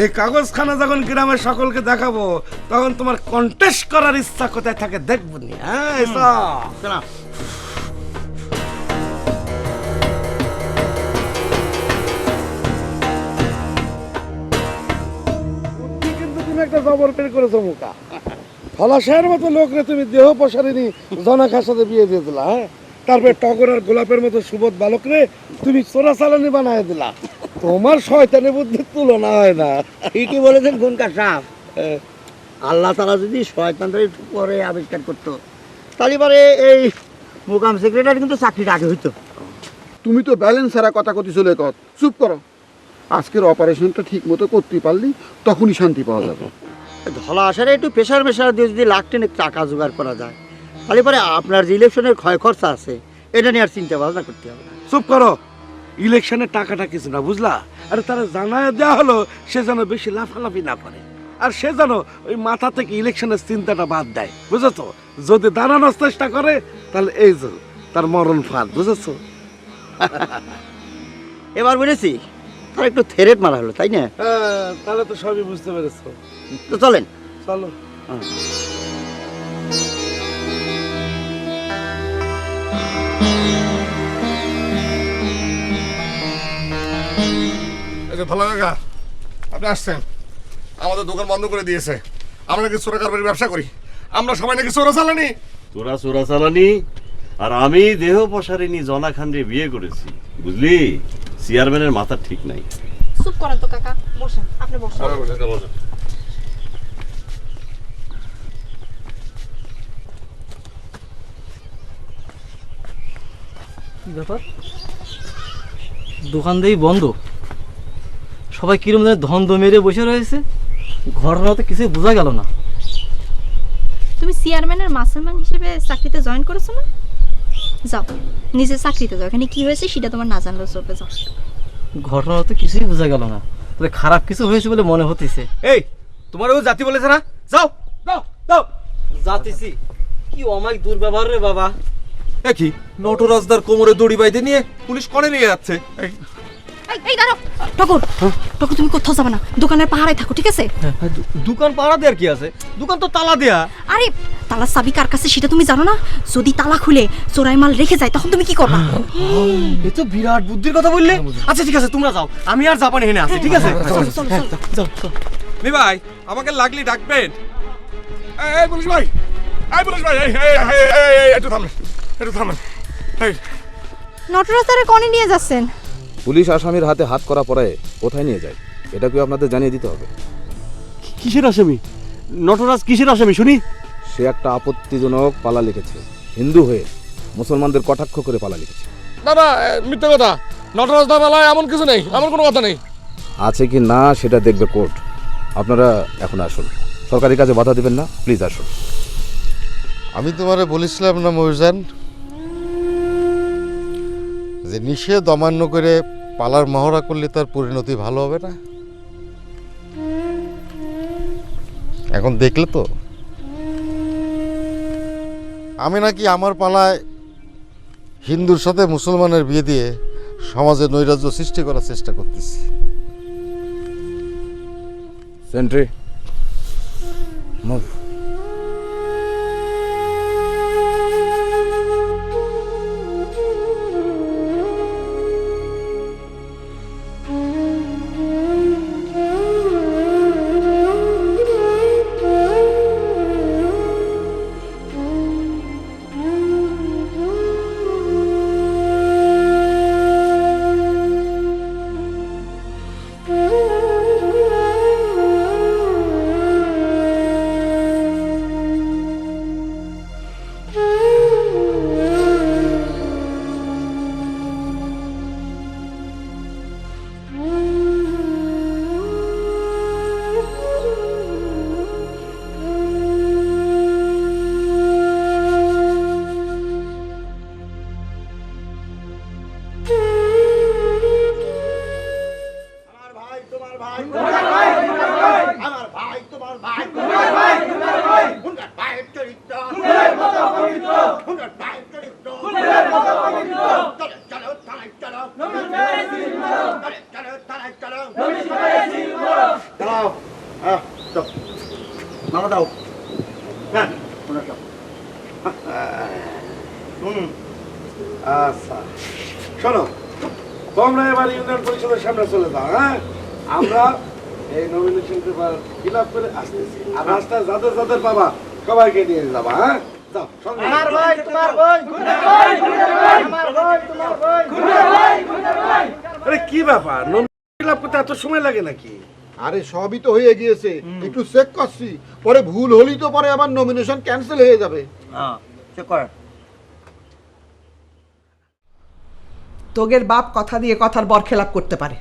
এই কাগজখানা যখন গ্রামের সকলকে দেখাবো তখন তোমার কন্টেস্ট করার ইচ্ছা কোথায় থাকে দেখবো নি। হ্যাঁ, কিন্তু তুমি একটা জবর বের করেছো মুখা। ধলাশাইয়ের মতো লোকরে তুমি দেহ প্রসারিণী জনাখার সাথে বিয়ে দিয়ে দিলা। হ্যাঁ, তারপরে টগর আর গোলাপের মতো সুবোধ বালকরে তুমি চোরাচালানি বানায় দিলা। তোমার শয়তানি বুদ্ধির তুলনা হয় না। ঠিকই বলেছেন খুনকার সাহেব। আল্লাহ তাআলা যদি শয়তানদের একটু পরে আবিষ্কার করতো তাহলে পরে এই মোকাম সেক্রেটারি কিন্তু চাকরিটা আগে হইতো। তুমি তো ব্যালেন্স ছাড়া কথা কথি চলে কত, চুপ করো। আজকের অপারেশনটা ঠিক মতো করতে পারলি তখনই শান্তি পাওয়া যাবে। ধলা আসারে একটু প্রেশার মেশার দিয়ে যদি লাখ টেনে টাকা জোগাড় করা যায় তাহলে পরে আপনার যে ইলেকশনের ক্ষয় খরচা আছে এটা নিয়ে আর চিন্তা ভাবনা করতে হবে না। চুপ করো, ইলেকশনের টাকাটা কিছু না, বুঝলা? আর তারা জানায় দেওয়া হলো সে যেন বেশি লাফালাফি না করে, আর সে যেন ওই মাথা থেকে ইলেকশনের চিন্তাটা বাদ দেয়, বুঝেছো? যদি দাঁড়ানোর চেষ্টা করে তাহলে এই যে তার মরণ ফাঁদ, বুঝেছো? এবার বুঝেছি, তার একটু থেরেট মারা হলো, তাই না? হ্যাঁ, তাহলে তো সবই বুঝতে পেরেছো। তো চলেন, চলো। এই যে ভালো কাকা, আপনি আসছেন, আমাদের দোকান বন্ধ করে দিয়েছে। আমরা নাকি চোরা কারবারির ব্যবসা করি, আমরা সবাই নাকি চোরা চালানি। তোরা চোরা চালানি আর আমি দেহ প্রসারিণী জনা খানরে বিয়ে করেছি, বুঝলি? চেয়ারম্যানের মাথা ঠিক নাই। চুপ করেন তো কাকা, বসেন, আপনি বসেন। কি ব্যাপার, দোকান দেই বন্ধ, সবাই কিরম ধন্দ মেরে বসে রয়েছে, ঘটনা তো কিছু বোঝা গেল না। তুমি চেয়ারম্যানের মাসেলম্যান হিসেবে চাকরিতে জয়েন করেছো না? যাও নিজে চাকরিতে যাও, এখানে কি হয়েছে সেটা তোমার না জানলেও চলবে, যাও। ঘটনা তো কিছুই বোঝা গেল না, তবে খারাপ কিছু হয়েছে বলে মনে হতেছে। এই তোমার ও জাতি বলেছে না, যাও যাও যাও। যাতেছি কি অমায়িক দুর্ব্যবহার রে বাবা। কি নটরাজদার কোমরে দড়ি বাইতে নিয়ে পুলিশ কনে নিয়ে যাচ্ছে? এই দাঁড়াও টগর, টগর তুমি কোথাও যাবে না, দোকানের পাহারায় থাকো, ঠিক আছে? দোকান পাহারা দেওয়ার কি আছে, দোকান তো তালা দেয়া। আরে তালার চাবি কার কাছে সেটা তুমি জানো না? যদি তালা খুলে চোরাই মাল রেখে যায় তখন তুমি কি করবা? এ তো বিরাট বুদ্ধির কথা বললে। আচ্ছা ঠিক আছে তোমরা যাও, আমি আর জাপানে হেনে আছি, ঠিক আছে? যাও। মি ভাই আমাকে লাগলি ডাকবেন। এই পুলিশ ভাই, এই পুলিশ ভাই, একটু থামেন, একটু থামেন। নটরাজদারে কনে নিয়ে যাচ্ছেন? পুলিশ আসামির হাতে হাত করা পরে কোথায় নিয়ে যায় এটা কি আপনাদের জানিয়ে দিতে হবে? কিসের আসামি? নটরাজ কিসের আসামি শুনি? সে একটা আপত্তিজনক পালা লিখেছে, হিন্দু হয়ে মুসলমানদের কটাক্ষ করে পালা লিখেছে। না না মিথ্যে কথা, নটরাজদা বেলায় এমন কিছু নেই, এমন কোনো কথা নেই। আছে কি না সেটা দেখবে কোর্ট। আপনারা এখন আসুন, সরকারি কাজে বাধা দিবেন না, প্লিজ আসুন। আমি তোমারে বলেছিলাম না মহিজান, যে নিষেধ অমান্য করে পালার মহড়া করলে তার পরিণতি ভালো হবে না। এখন দেখলে তো আমি নাকি আমার পালায় হিন্দুর সাথে মুসলমানের বিয়ে দিয়ে সমাজে নৈরাজ্য সৃষ্টি করার চেষ্টা করতেছি। Sentry move. আচ্ছা শোনো, তোমরা এবার ইউনিয়ন পরিষদের সামনে চলে যাও। হ্যাঁ, আমরা এই নমিনেশন পেপার ফিল আপ করে আসতেছি, আর রাস্তায় যাদের যাদের পাবা সবাইকে নিয়ে যাবা। হ্যাঁ যাও। আরে কি ব্যাপার, নমিনেশন ফিল আপ করতে এত সময় লাগে নাকি? আরে সবই তো হয়ে গিয়েছে, একটু চেক করছি, পরে ভুল হলেই তো পরে আবার নমিনেশন ক্যান্সেল হয়ে যাবে। হ্যাঁ চেক কর। তোগের বাপ কথা দিয়ে কথার বরখেলাপ করতে পারে,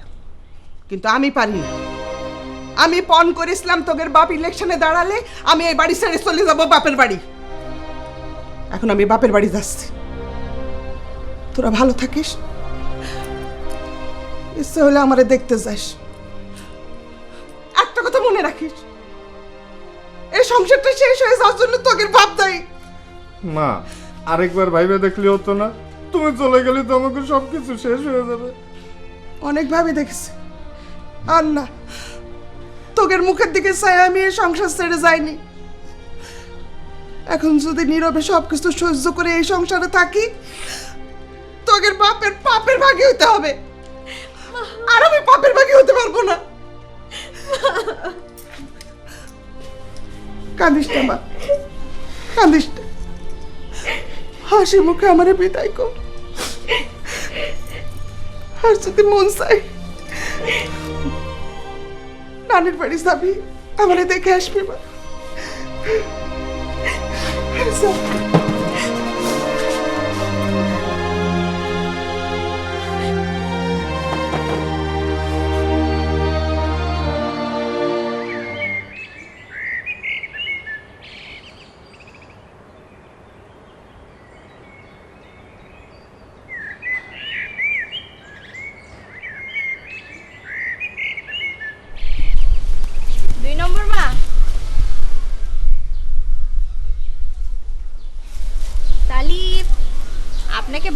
কিন্তু আমি পারি না। আমি পণ করেছিলাম তোগের বাপ ইলেকশনে দাঁড়ালে আমি এই বাড়ি ছেড়ে চলে যাব বাপের বাড়ি। এখন আমি বাপের বাড়ি যাচ্ছি। তোরা ভালো থাকিস, ইচ্ছে হলে আমারে দেখতে যাস। একটা কথা মনে রাখিস, এই সংসারটা শেষ হয়ে যাওয়ার জন্য তোগের বাপ দায়ী। মা আরেকবার ভাইবে দেখলে হতো না? তুমি চলে গেলে তো আমাকে সবকিছু শেষ হয়ে যাবে। অনেক ভাবে দেখেছি, আর না, তোগের মুখের দিকে চাই আমি এই সংসার ছেড়ে যাইনি। এখন যদি নীরবে সবকিছু সহ্য করে এই সংসারে থাকি, তোগের বাপের পাপের ভাগী হইতে হবে, আর আমি পাপের ভাগী হতে পারবো না। কাঁদিস না মা, কাঁদিস না, হাসি মুখে আমারে বিদায় কর। আর যদি মন চাই নানির বাড়ি যাবি, আমারে দেখে আসবি মা।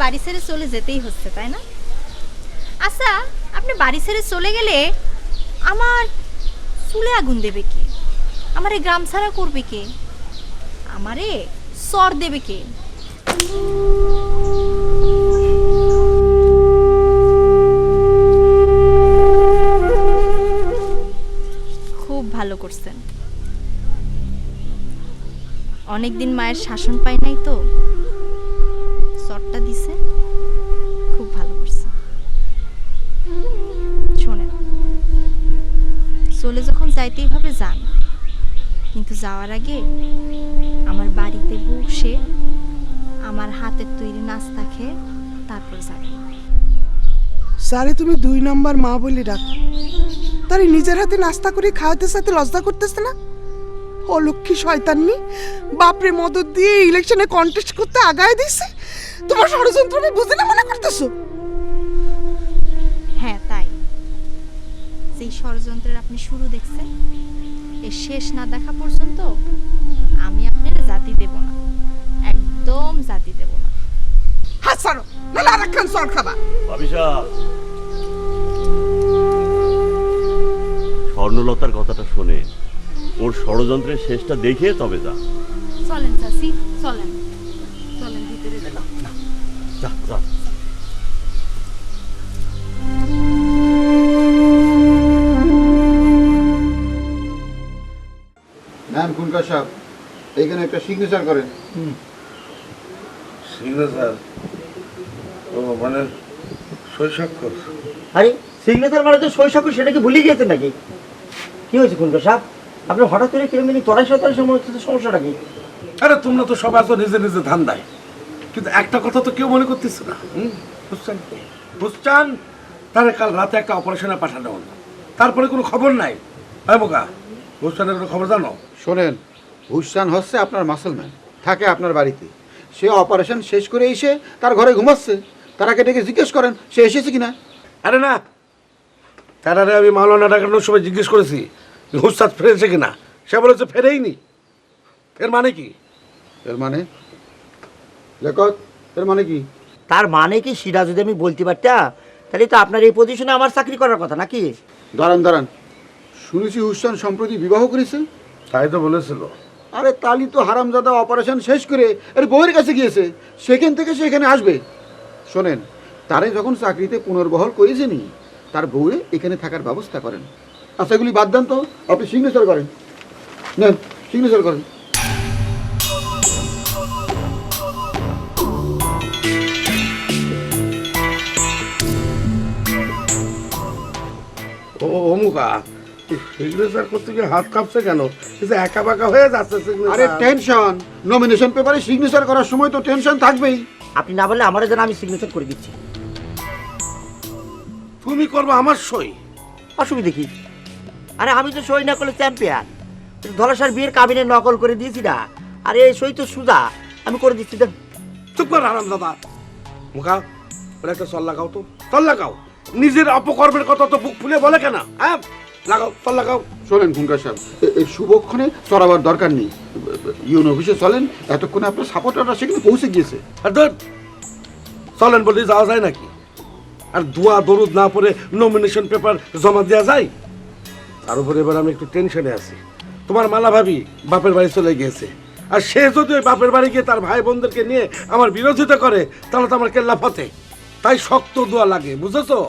বাড়ি ছেড়ে চলে যেতেই হচ্ছে, তাই না? আচ্ছা, আপনি বাড়ি ছেড়ে চলে গেলে আমার চুলে আগুন দেবে কে? আমারে গ্রাম ছাড়া করবে কে? আমারে সর দেবে কে? খুব ভালো করছেন। অনেকদিন মায়ের শাসন পাই নাই তো, সরটা দিছে, খুব ভালো করছে। শোনেন, চলে যখন যাইতেই হবে যান, কিন্তু যাওয়ার আগে আমার বাড়িতে বসে আমার হাতের তৈরি নাস্তা খেয়ে তারপর যাবেন। স্যারে তুমি 2 নম্বর মা বলে ডাকো, তার নিজের হাতে নাস্তা করে খাওয়াতে সাথে লজ্জা করতেছে না? অলক্ষী শয়তাননি, বাপরে মদত দিয়ে ইলেকশনে কন্টেস্ট করতে আগায় দিছে। তোমার ষড়যন্ত্র আমি বুঝি না মনে করতেছো? হ্যাঁ তাই, যেই ষড়যন্ত্রের আপনি শুরু দেখছেন, এর শেষ না দেখা পর্যন্ত আমি আপনার জাতি দেব না, একদম জাতি দেব না। হাত ছাড়ো, নাহলে আরেকখান সর খাবা। স্বর্ণলতার কথাটা শোনে, ওর ষড়যন্ত্রের শেষটা দেখে তবে যা। চলেন চাচি, চলেন চলেন ভিতরে যান। যা যা। ম্যাম খুনকার সাহেব, এইখানে একটা সিগনেচার করেন। সিগনেচার? ও মানে শৈশাক্ষর? আরে সিগনেচার মানে তো শৈশব, সেটা কি ভুলে গিয়েছেন নাকি? কি হয়েছে খুনকার সাহেব, আপনার হঠাৎ করে কিরকম তরাই মনে হচ্ছে, সমস্যাটা কি? আরে তোমরা তো সবাই তো নিজে নিজে ধান দেয়, কিন্তু একটা কথা তো কেউ মনে করতেছে না। বুঝছেন, তাহলে কাল রাতে একটা অপারেশনে পাঠানো হলো, তারপরে কোনো খবর নাই। হ্যাঁ বোকা, বুঝছেনের কোনো খবর জানো? শোনেন, হুসান হচ্ছে আপনার মাসলম্যান, থাকে আপনার বাড়িতে। সে অপারেশন শেষ করে এসে তার ঘরে ঘুমাচ্ছে, তারাকে ডেকে জিজ্ঞেস করেন সে এসেছে কিনা। আরে না, তারারে আমি মাওলানা ডাকানোর সময় জিজ্ঞেস করেছি হুস্তাদ ফিরেছে কিনা, সে বলেছে ফেরেই নি। এর মানে কি? এর মানে লেখক, এর মানে কি? তার মানে কি সেটা যদি আমি বলতে পারতাম, তাহলে তো আপনার এই পজিশনে আমার চাকরি করার কথা নাকি? দাঁড়ান দাঁড়ান, শুনেছি হুসান সম্প্রতি বিবাহ করেছে। তাই তো বলেছিল। আরে তালি তো হারামজাদা অপারেশন শেষ করে এর বউয়ের কাছে গিয়েছে, সেখান থেকে সে এখানে আসবে। শোনেন, তারে যখন চাকরিতে পুনর্বহাল করেছেনি, তার বউয়ে এখানে থাকার ব্যবস্থা করেন। আচ্ছা এগুলি বাদ দেন তো, আপনি সিগনেচার করেন। নেন সিগনেচার করেন। ও অমুকা, সিগনেচার করতে গিয়ে হাত কাঁপছে কেন? একা বাঁকা হয়ে যাচ্ছে। আরে টেনশন, নমিনেশন পেপারে সিগনেচার করার সময় তো টেনশন থাকবেই। আপনি না বললে আমারও যেন আমি সিগনেচার করে দিচ্ছি। তুমি করবে আমার সই? অসুবিধা কি? আরে আমি তো সই না করলে চ্যাম্পিয়ন। ধলাসার বিয়ের কাবিনে নকল করে দিয়েছি না, আর এই সই তো সুজা, আমি করে দিচ্ছি। দেন। চুপ কর আরাম দাদা। মুখা, বলে একটা চল লাগাও তো, চল লাগাও। নিজের অপকর্মের কথা তো বুক ফুলে বলে কেন? হ্যাঁ লাগাও, চল লাগাও। শোনেন খুনকার সাহেব, এই শুভক্ষণে চড়াবার দরকার নেই। ইউন অফিসে চলেন, এতক্ষণে আপনার সাপোর্টাররা সেখানে পৌঁছে গিয়েছে। আর ধর, চলেন বলে যাওয়া যায় নাকি? আর দোয়া দরুদ না পড়ে নমিনেশন পেপার জমা দেওয়া যায়? তার উপরে এবার আমি একটু টেনশনে আছি। তোমার মালা ভাবি বাপের বাড়ি চলে গিয়েছে, আর সে যদি ওই বাপের বাড়ি গিয়ে তার ভাই বোনদেরকে নিয়ে আমার বিরোধিতা করে, তাহলে তো আমার কেল্লা ফতে। তাই শক্ত দোয়া লাগে, বুঝেছো?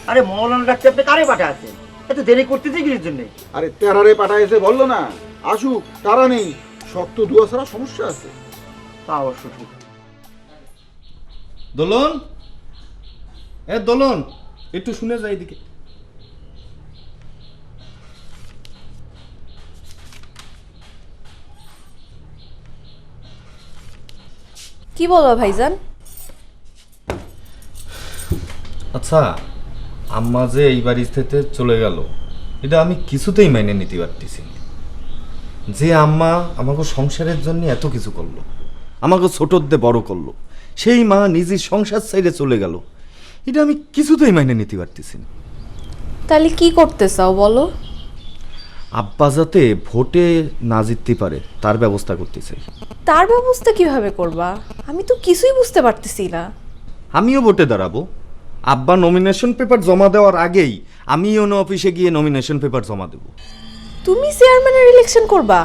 আরে মৌলানা ডাক্তার, আপনি কারে পাঠা আছেন? এত দেরি করতেছে কিসের জন্য? আরে তেরারে পাঠাইছে বললো না, আসুক, তারা নেই। শক্ত দোয়া ছাড়া সমস্যা আছে। তা অবশ্য ঠিক। দোলন, এ দোলন, একটু শুনে যাই এদিকে। কি বলো ভাইজান? আচ্ছা, আম্মা যে এই বাড়ি থেকে চলে গেল, এটা আমি কিছুতেই মেনে নিতে পারতেছি না। যে আম্মা আমাকে সংসারের জন্য এত কিছু করলো, আমাকে ছোটদের বড় করলো, সেই মা নিজের সংসার ছেড়ে চলে গেল, এটা আমি কিছুতেই মেনে নিতে পারতেছি না। তাহলে কি করতে চাও বলো? আব্বা যাতে ভোটে না জিততে পারে তার ব্যবস্থা করতে চাই। তার ব্যবস্থা কিভাবে করবা? আমি তো কিছুই বুঝতে পারতেছি না। আমিও ভোটে দাঁড়াবো। আব্বা নমিনেশন পেপার জমা দেওয়ার আগেই আমি ইউনো অফিসে গিয়ে নমিনেশন পেপার জমা দেব। তুমি চেয়ারম্যানের ইলেকশন করবা?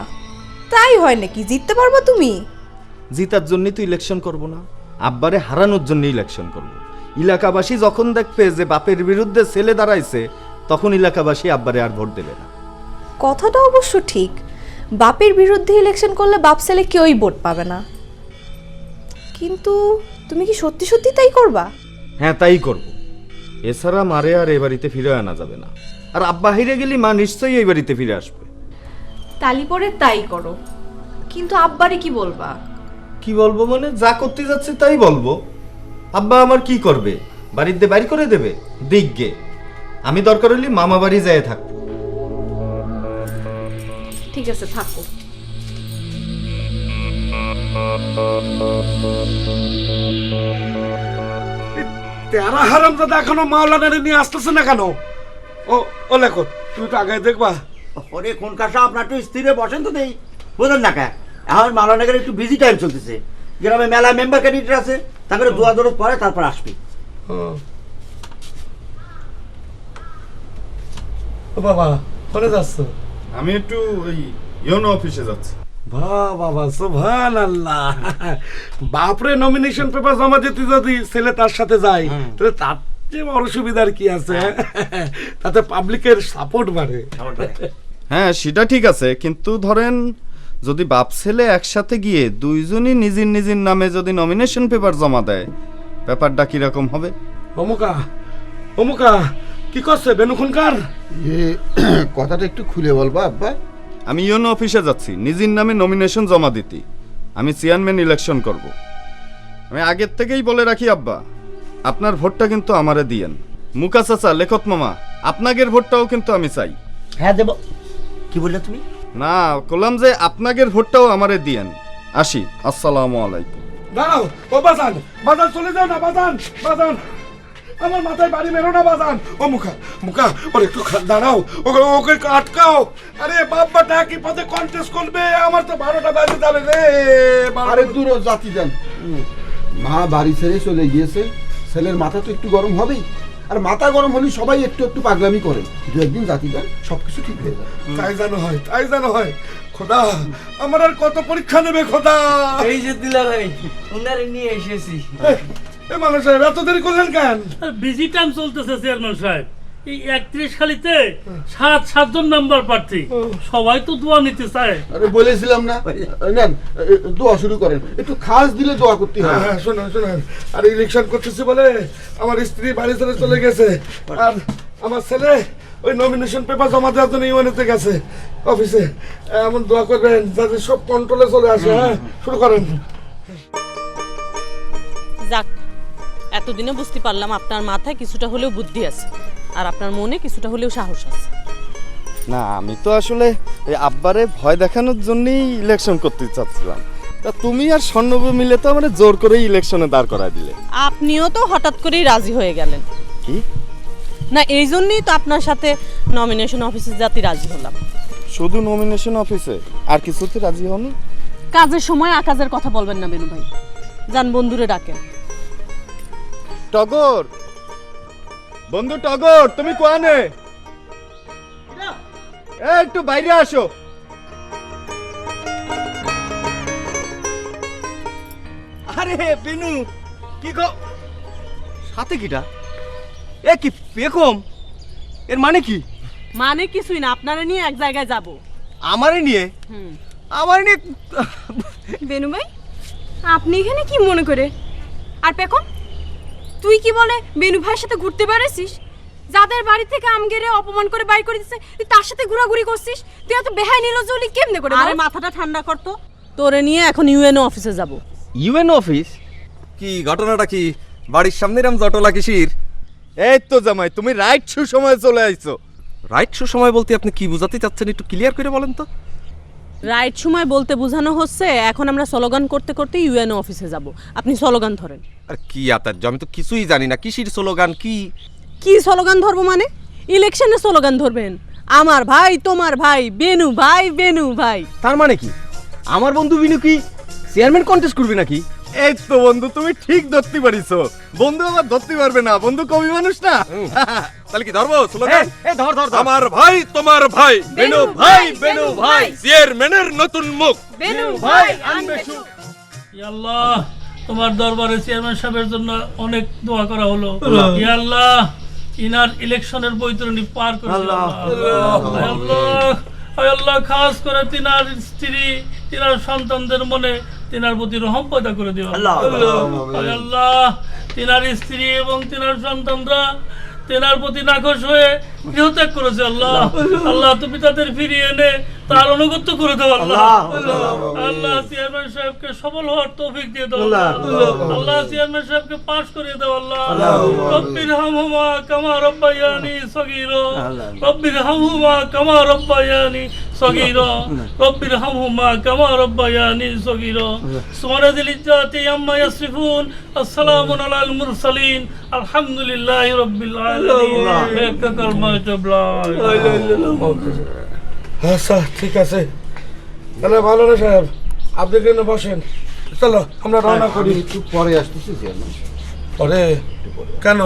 তাই হয় নাকি? জিততে পারবা তুমি? জিতার জন্যই তো ইলেকশন করব না, আব্বারে হারানোর জন্য ইলেকশন করব। এলাকাবাসী যখন দেখবে যে বাপের বিরুদ্ধে ছেলে দাঁড়াইছে, তখন এলাকাবাসী আব্বারে আর ভোট দেবে না। কথাটা অবশ্য ঠিক, বাপের বিরুদ্ধে ইলেকশন করলে বাপ ছেলে কেউই ভোট পাবে না। কিন্তু তুমি কি সত্যি সত্যি তাই করবা? হ্যাঁ, তাই করব। এছাড়া মারে আর এ বাড়িতে ফিরে আনা যাবে না। আর আব্বা হেরে গেলে মা নিশ্চয়ই এই বাড়িতে ফিরে আসবে। তালি পরে তাই করো, কিন্তু আব্বারে কি বলবা? কি বলবো মানে, যা করতে যাচ্ছে তাই বলবো। আব্বা আমার কি করবে? বাড়িতে বাইর করে দেবে? দিগ্গে, আমি দরকার হলে মামা বাড়ি যেয়ে থাকবো। ঠিক আছে, থাকো। তেরা হারামজাদা এখনো মাওলানারে নিয়ে আসতেছে না কেন? ও লেখো, তুমি তো আগে দেখবা। ওরে কোন কাশা, আপনার একটু স্থিরে বসেন তো দেই, বুঝলেন না কে? এখন মালানগরের একটু বিজি টাইম চলতেছে, গ্রামে মেলা মেম্বার ক্যান্ডিডেট আছে, তারপরে দোয়া দরদ পরে তারপর আসবি। ও বাবা, কোনে যাচ্ছ? আমি একটু ওই ইউনো অফিসে যাচ্ছি। বাবা, সুবহানাল্লাহ। বাপরে নমিনেশন পেপার জমা দিতে যদি ছেলে তার সাথে যায়, তাহলে তার যে বড় সুবিধার কি আছে? তাতে পাবলিকের সাপোর্ট বাড়ে। হ্যাঁ, সেটা ঠিক আছে, কিন্তু ধরেন যদি বাপ ছেলে একসাথে গিয়ে দুইজনই নিজের নিজের নামে যদি নমিনেশন পেপার জমা দেয়, ব্যাপারটা কিরকম হবে? অমুকা কি করছে বেনুখনকার? কথাটা একটু খুলে বলবা আব্বা? আমি ইউনো অফিসে যাচ্ছি নিজের নামে নমিনেশন জমা দিতে। আমি চেয়ারম্যান ইলেকশন করব। আমি আগের থেকেই বলে রাখি আব্বা, আপনার ভোটটা কিন্তু আমারে দিয়েন। মুকা চাচা, লেখত মামা, আপনাদের ভোটটাও কিন্তু আমি চাই। হ্যাঁ দেব। কি বললে তুমি? না, বললাম যে আপনাদের ভোটটাও আমারে দিয়েন। আসি, আসসালামু আলাইকুম। দাঁড়াও, ও বাজান চলে যাও না, বাজান আমার মাথায় বাড়ি মেরো না, বাজান। ও মুখা ওর একটু দাঁড়াও, ওকে আটকাও। আরে বাপ্পাটা কি পথে কন্টেস্ট করবে? আমার তো 12টা বাজে যাবে রে। আরে দূর জাতি দেন, মা বাড়ি ছেড়ে চলে গিয়েছে, ছেলের মাথা তো একটু গরম হবেই। আর মাথা গরম হলে সবাই একটু একটু পাগলামি করে, দু একদিন জাতি দেন, সবকিছু ঠিক হয়ে যায়। তাই জানো হয়। খোদা, আমার আর কত পরীক্ষা নেবে খোদা? এই যে দিলারাই, উনারে নিয়ে এসেছি। এ মানুষ সাহেব, এত দেরি করলেন কেন? বিজি টাইম চলতেছে চেয়ারম্যান সাহেব। এই 31 খালিতে 7 নাম্বার প্রার্থী, সবাই তো দোয়া নিতে চায়। আরে বলেছিলাম না, নেন দোয়া শুরু করেন, একটু খাস দিলে দোয়া করতে হয়। হ্যাঁ, শোনেন, আর ইলেকশন করতেছি বলে আমার স্ত্রী বাড়ি ছেড়ে চলে গেছে, আর আমার ছেলে ওই নমিনেশন পেপার জমা দেওয়ার জন্য ইউএনএতে গেছে অফিসে। এমন দোয়া করবেন যাতে সব কন্ট্রোলে চলে আসে। হ্যাঁ, শুরু করেন। যাক, এতদিনে বুঝতে পারলাম আপনার মাথায় কিছুটা হলেও বুদ্ধি আছে, আর আপনার মনে কিছুটা হলেও সাহস আছে। না, আমি তো আসলে এই আব্বারে ভয় দেখানোর জন্যই ইলেকশন করতে চাচ্ছিলাম। তা তুমি আর স্বর্ণবু মিলে তো আমরা জোর করেই ইলেকশনে দাঁড় করায় দিলে। আপনিও তো হঠাৎ করেই রাজি হয়ে গেলেন। কি না, এই জন্যই তো আপনার সাথে নমিনেশন অফিসে যেতে রাজি হলাম। শুধু নমিনেশন অফিসে, আর কিছুতে রাজি হনি? কাজের সময় আকাজের কথা বলবেন না বেনু ভাই, যান বন্ধুরে ডাকেন। টগর, বন্ধু টগর, তুমি কোয়ানে? একটু বাইরে আসো। আরে বেনু, কি গো সাথে কিটা? এ কি বেকম? এর মানে কি? মানে কিছুই না, আপনারা নিয়ে এক জায়গায় যাব। আমারে নিয়ে? আমার নিয়ে? বেনু ভাই, আপনি এখানে কি মনে করে? আর পেকম, তুই কি বলে বেনু ভাইয়ের সাথে ঘুরতে বেড়েছিস? যাদের বাড়ি থেকে আমগেরে অপমান করে বাইর করে দিচ্ছে, তুই তার সাথে ঘোরাঘুরি করছিস? তুই এত বেহাই নিরজলি কেমনে করে? আরে মাথাটা ঠান্ডা করতো। তোরে নিয়ে এখন ইউএনও অফিসে যাব। UNO office? কি ঘটনাটা কি? বাড়ির সামনে এরম জটলা কিসির? এই তো জামাই, তুমি রাইট সুসময়ে চলে আইছো। রাইট সময় বলতে আপনি কি বোঝাতে চাচ্ছেন, একটু ক্লিয়ার করে বলেন তো। রাইট সময় বলতে বোঝানো হচ্ছে এখন আমরা স্লোগান করতে করতে ইউএনও অফিসে যাব। আপনি স্লোগান ধরেন। আর কি আতার্য, আমি তো কিছুই জানি না। কিসির স্লোগান? কি স্লোগান ধরবো মানে? ইলেকশনে স্লোগান ধরবেন। আমার ভাই তোমার ভাই বেনু ভাই বেনু ভাই। তার মানে কি আমার বন্ধু বিনু কি চেয়ারম্যান কন্টেস্ট করবে নাকি? এই তো বন্ধু, তুমি ঠিক ধরতে পারিছো। বন্ধু আবার ধরতে পারবে না, বন্ধু কবি মানুষ না। তাহলে কি ধরবো স্লোগান? ধর ধর আমার ভাই তোমার ভাই বেনু ভাই বেনু ভাই চেয়ারম্যানের নতুন মুখ বেনু ভাই আনবে সুখ। আল্লাহ তোমার দরবারে চেয়ারম্যান সাহেবের জন্য অনেক দোয়া করা হলো। ইয়া আল্লাহ ইনার ইলেকশনের বৈতরণী পার করে দিও আল্লাহ। আল্লাহ খাস করে তিনার স্ত্রী তিনার সন্তানদের মনে তিনার প্রতি রহম পয়দা করে দিও আল্লাহ। তিনার স্ত্রী এবং তিনার সন্তানরা তেনার প্রতি নাখোশ হয়ে গৃহত্যাগ করেছে আল্লাহ। আল্লাহ তুমি তাদের ফিরিয়ে এনে তার অনুগত্য করে দাও আল্লাহ। আল্লাহ চেয়ারম্যান সাহেবকে সফল হওয়ার তৌফিক দিয়ে দাও আল্লাহ। চেয়ারম্যান সাহেবকে পাস করিয়ে দাও আল্লাহ। রব্বির হামহুমা কামা রব্বায়ানি সগীরা, রব্বির হামহুমা কামা রব্বায়ানি সগীরা, রব্বির হামহুমা কামা রব্বায়ানি সগীরা। সুবহানা যিল ইজ্জাতি আম্মা ইয়াসিফুন, আসসালামু আলাল মুরসালিন, আলহামদুলিল্লাহি রাব্বিল আলামিন। একটা কালমা তাবলা। আচ্ছা ঠিক আছে, তাহলে ভালো না সাহেব, আপনি কেন বসেন, চলো আমরা রওনা করি। একটু পরে আসতেছি চেয়ারম্যান। পরে কেন?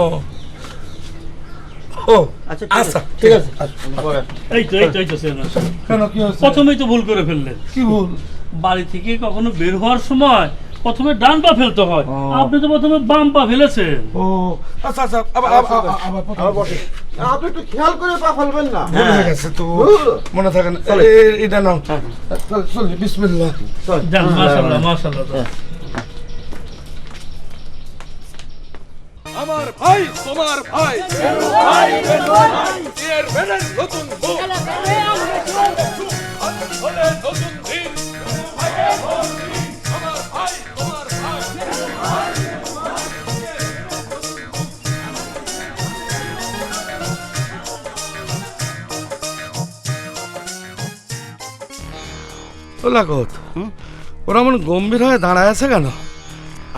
ও আচ্ছা ঠিক আছে। এই তো চেয়ারম্যান সাহেব। কেন কি হয়েছে? প্রথমেই তো ভুল করে ফেললেন। কি ভুল? বাড়ি থেকে কখনো বের হওয়ার সময় প্রথমে ডান পা ফেলতে হয়, আপনি তো প্রথমে বাম পা ফেলেছেন। ও আচ্ছা আচ্ছা, আবার বসে। আপনি একটু খেয়াল করে পা ফেলবেন না। ভুল হয়ে গেছে তো, মনে থাকে না। এটা নাও, চল বিসমিল্লাহ। যান, মাশাআল্লাহ মাশাআল্লাহ। আমার ভাই তোমার ভাই বেনু ভাই বেনু ভাই চেয়ারম্যানের নতুন মুখ হলে নতুন দিন আমার ভাই তোমার ভাই। ও লাগত, ওরা মনে গম্ভীর হয়ে দাঁড়ায় আছে কেন?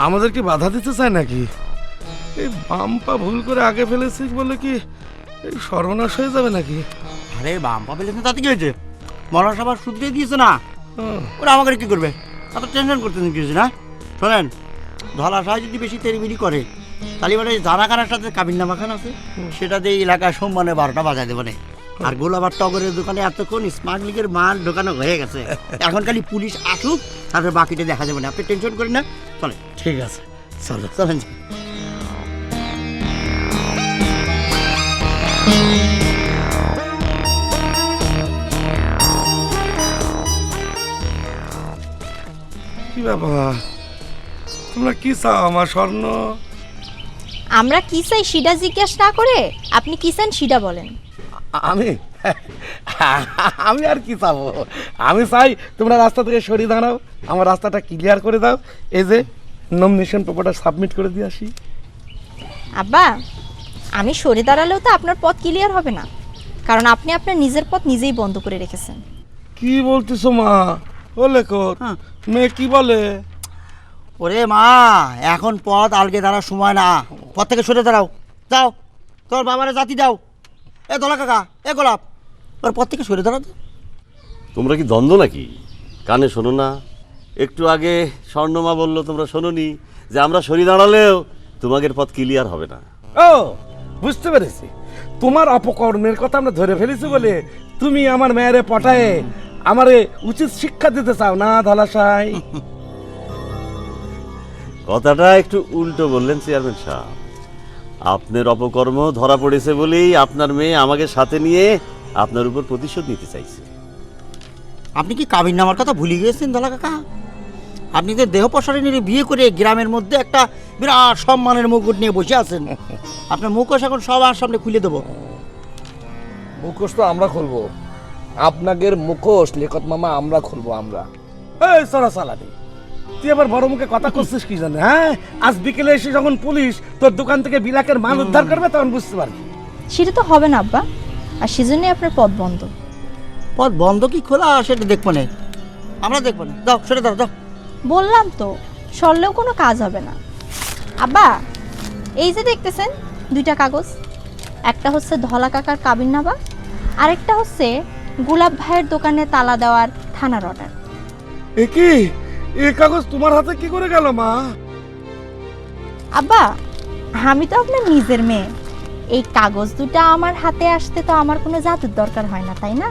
আমাদের কি বাধা দিতে চায় নাকি? এই বাম্পা ভুল করে আগে ফেলেছিস বলে কি এই সর্বনাশ হয়ে যাবে নাকি? আরে বাম পা ফেলেছে তাতে কি হয়েছে? মরার সবার শুধরে দিয়েছে না, ওরা আমাকে কি করবে? এত টেনশন করতেছেন কিছু না। শোনেন, ধলা সাহেব যদি বেশি তেরিবিরি করে তাহলে এবারে যারা কারার সাথে কাবিন নামাখান আছে সেটা দিয়ে এলাকায় সম্মানে 12টা বাজায় দেবে না। আর গোলাবার টগরের দোকানে এতক্ষণ স্মাগলিংয়ের মাল ঢোকানো হয়ে গেছে, এখন খালি পুলিশ আসুক তারপর বাকিটা দেখা যাবে না। আপনি টেনশন করেন না, চলেন। ঠিক আছে, চলো চলেন। কি ব্যাপার, তোমরা কি চাও আমার স্বর্ণ? আমরা কি চাই সেটা জিজ্ঞেস না করে আপনি কি চান সেটা বলেন। আমি আমি আর কি চাবো? আমি চাই তোমরা রাস্তা থেকে সরিয়ে দাঁড়াও, আমার রাস্তাটা ক্লিয়ার করে দাও। এই যে নমিনেশন পেপারটা সাবমিট করে দিয়ে আসি। আব্বা, আমি সরে দাঁড়ালেও তো আপনার পথ ক্লিয়ার হবে না, কারণ আপনি আপনার নিজের পথ নিজেই বন্ধ করে রেখেছেন। কি বলতেছো মা? ও লেখক মেয়ে কি বলে? ওরে মা, এখন পথ আলগে দাঁড়ার সময় না, পথ থেকে সরে দাঁড়াও। যাও তোর বাবারে জাতি দাও। এ দোলা কাকা, এ গোলাপ, ওর পথ থেকে সরে দাঁড়াও। তোমরা কি দ্বন্দ্ব নাকি? কানে শোনো না? একটু আগে স্বর্ণমা বললো, তোমরা শোনোনি যে আমরা সরি দাঁড়ালেও তোমাদের পথ ক্লিয়ার হবে না। ও বুঝতে পেরেছি, তোমার অপকর্মের কথা আমরা ধরে ফেলেছি বলে তুমি আমার মেয়েরে পটায়ে আমারে উচিত শিক্ষা দিতে চাও না ধলাশাই? কথাটা একটু উল্টো বললেন চেয়ারম্যান সাহেব। আপনার অপকর্ম ধরা পড়েছে বলেই আপনার মেয়ে আমাকে সাথে নিয়ে আপনার উপর প্রতিশোধ নিতে চাইছে। আপনি কি কাবিন নামার কথা ভুলে গিয়েছেন দোলা কাকা? আপনি যে দেহ প্রসারণীর বিয়ে করে গ্রামের মধ্যে একটা বিরাট সম্মানের মুকুট নিয়ে বসে আছেন। আপনার মুখোশ এখন সবার সামনে খুলে দেবো। মুখোশ তো আমরা খুলবো, আপনাদের মুখোশ লেখত মামা আমরা খুলবো। আমরা এই সরা সালাদি, তুই আবার বড় মুখে কথা করছিস কি জানে? হ্যাঁ, আজ বিকেলে এসে যখন পুলিশ তোর দোকান থেকে বিলাকের মাল উদ্ধার করবে তখন বুঝতে পারবি। সেটা তো হবে না আব্বা, আর সেজন্যই আপনার পথ বন্ধ। পথ বন্ধ কি খোলা সেটা দেখবো না, আমরা দেখবো না। যাও সেটা দাও, যাও। বললাম তো, সরলেও কোনো কাজ হবে না। আব্বা, এই যে দেখতেছেন 2টা কাগজ, একটা হচ্ছে ধলা কাকার কাবিননামা আরেকটা হচ্ছে গোলাপ ভাইয়ের দোকানে তালা দেওয়ার থানার অর্ডার। এ কি এই কাগজ তোমার হাতে কি করে গেল মা? আব্বা, আমি তো আপনার নিজের মেয়ে, এই কাগজ দুটো আমার হাতে আসতে তো আমার কোনো জাদুর দরকার হয় না, তাই না?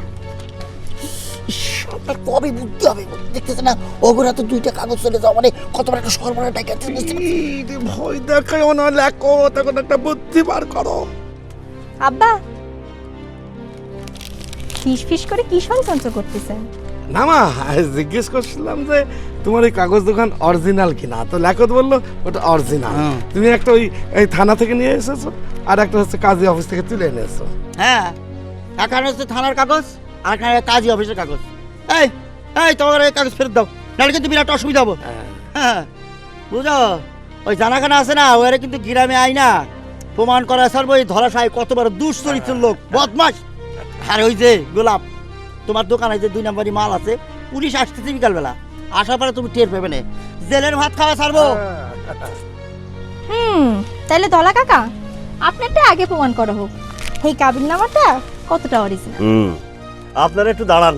আপনার কবে বুদ্ধি হবে? দেখতেছে না ওগুলা তো 2টা কাগজ চলে যাওয়া মানে কত বড় একটা সর্বনাশ টাকা। ভয় দেখাও না, লেখো তখন একটা বুদ্ধি বার করো। আব্বা, ফিস করে কি ষড়যন্ত্র করতেছেন? না মা, জিজ্ঞেস করছিলাম যে তোমার এই কাগজ দোকান অরিজিনাল কিনা, তো লেখত বললো ওটা অরিজিনাল। তুমি একটা এই থানা থেকে নিয়ে এসেছো, আর একটা হচ্ছে কাজী অফিস থেকে তুলে এনেছো। হ্যাঁ, এখানে হচ্ছে থানার কাগজ আর এখানে কাজী অফিসের কাগজ। এই এই তোমার এই কাগজ ফেরত দাও, নাহলে কিন্তু বিরাট অসুবিধা হবো। হ্যাঁ বুঝো, ওই জানাখানা আছে না, ওরা কিন্তু গ্রামে আই না প্রমাণ করা ছাড়বো এই ধরাশায় কত বড় দুশ্চরিত্রের লোক, বদমাস। আর ওই যে গোলাপ, তোমার দোকানে যে 2 নম্বরই মাল আছে, পুলিশ আসতেছে বিকালবেলা, আসার পরে তুমি টের পাবে না, জেলের ভাত খাওয়া ছাড়বো। তাহলে ধলা কাকা, আপনারটা আগে প্রমাণ করা হোক, এই কাবিননামাটা কতটা অরিজিনাল। আপনারা একটু দাঁড়ান,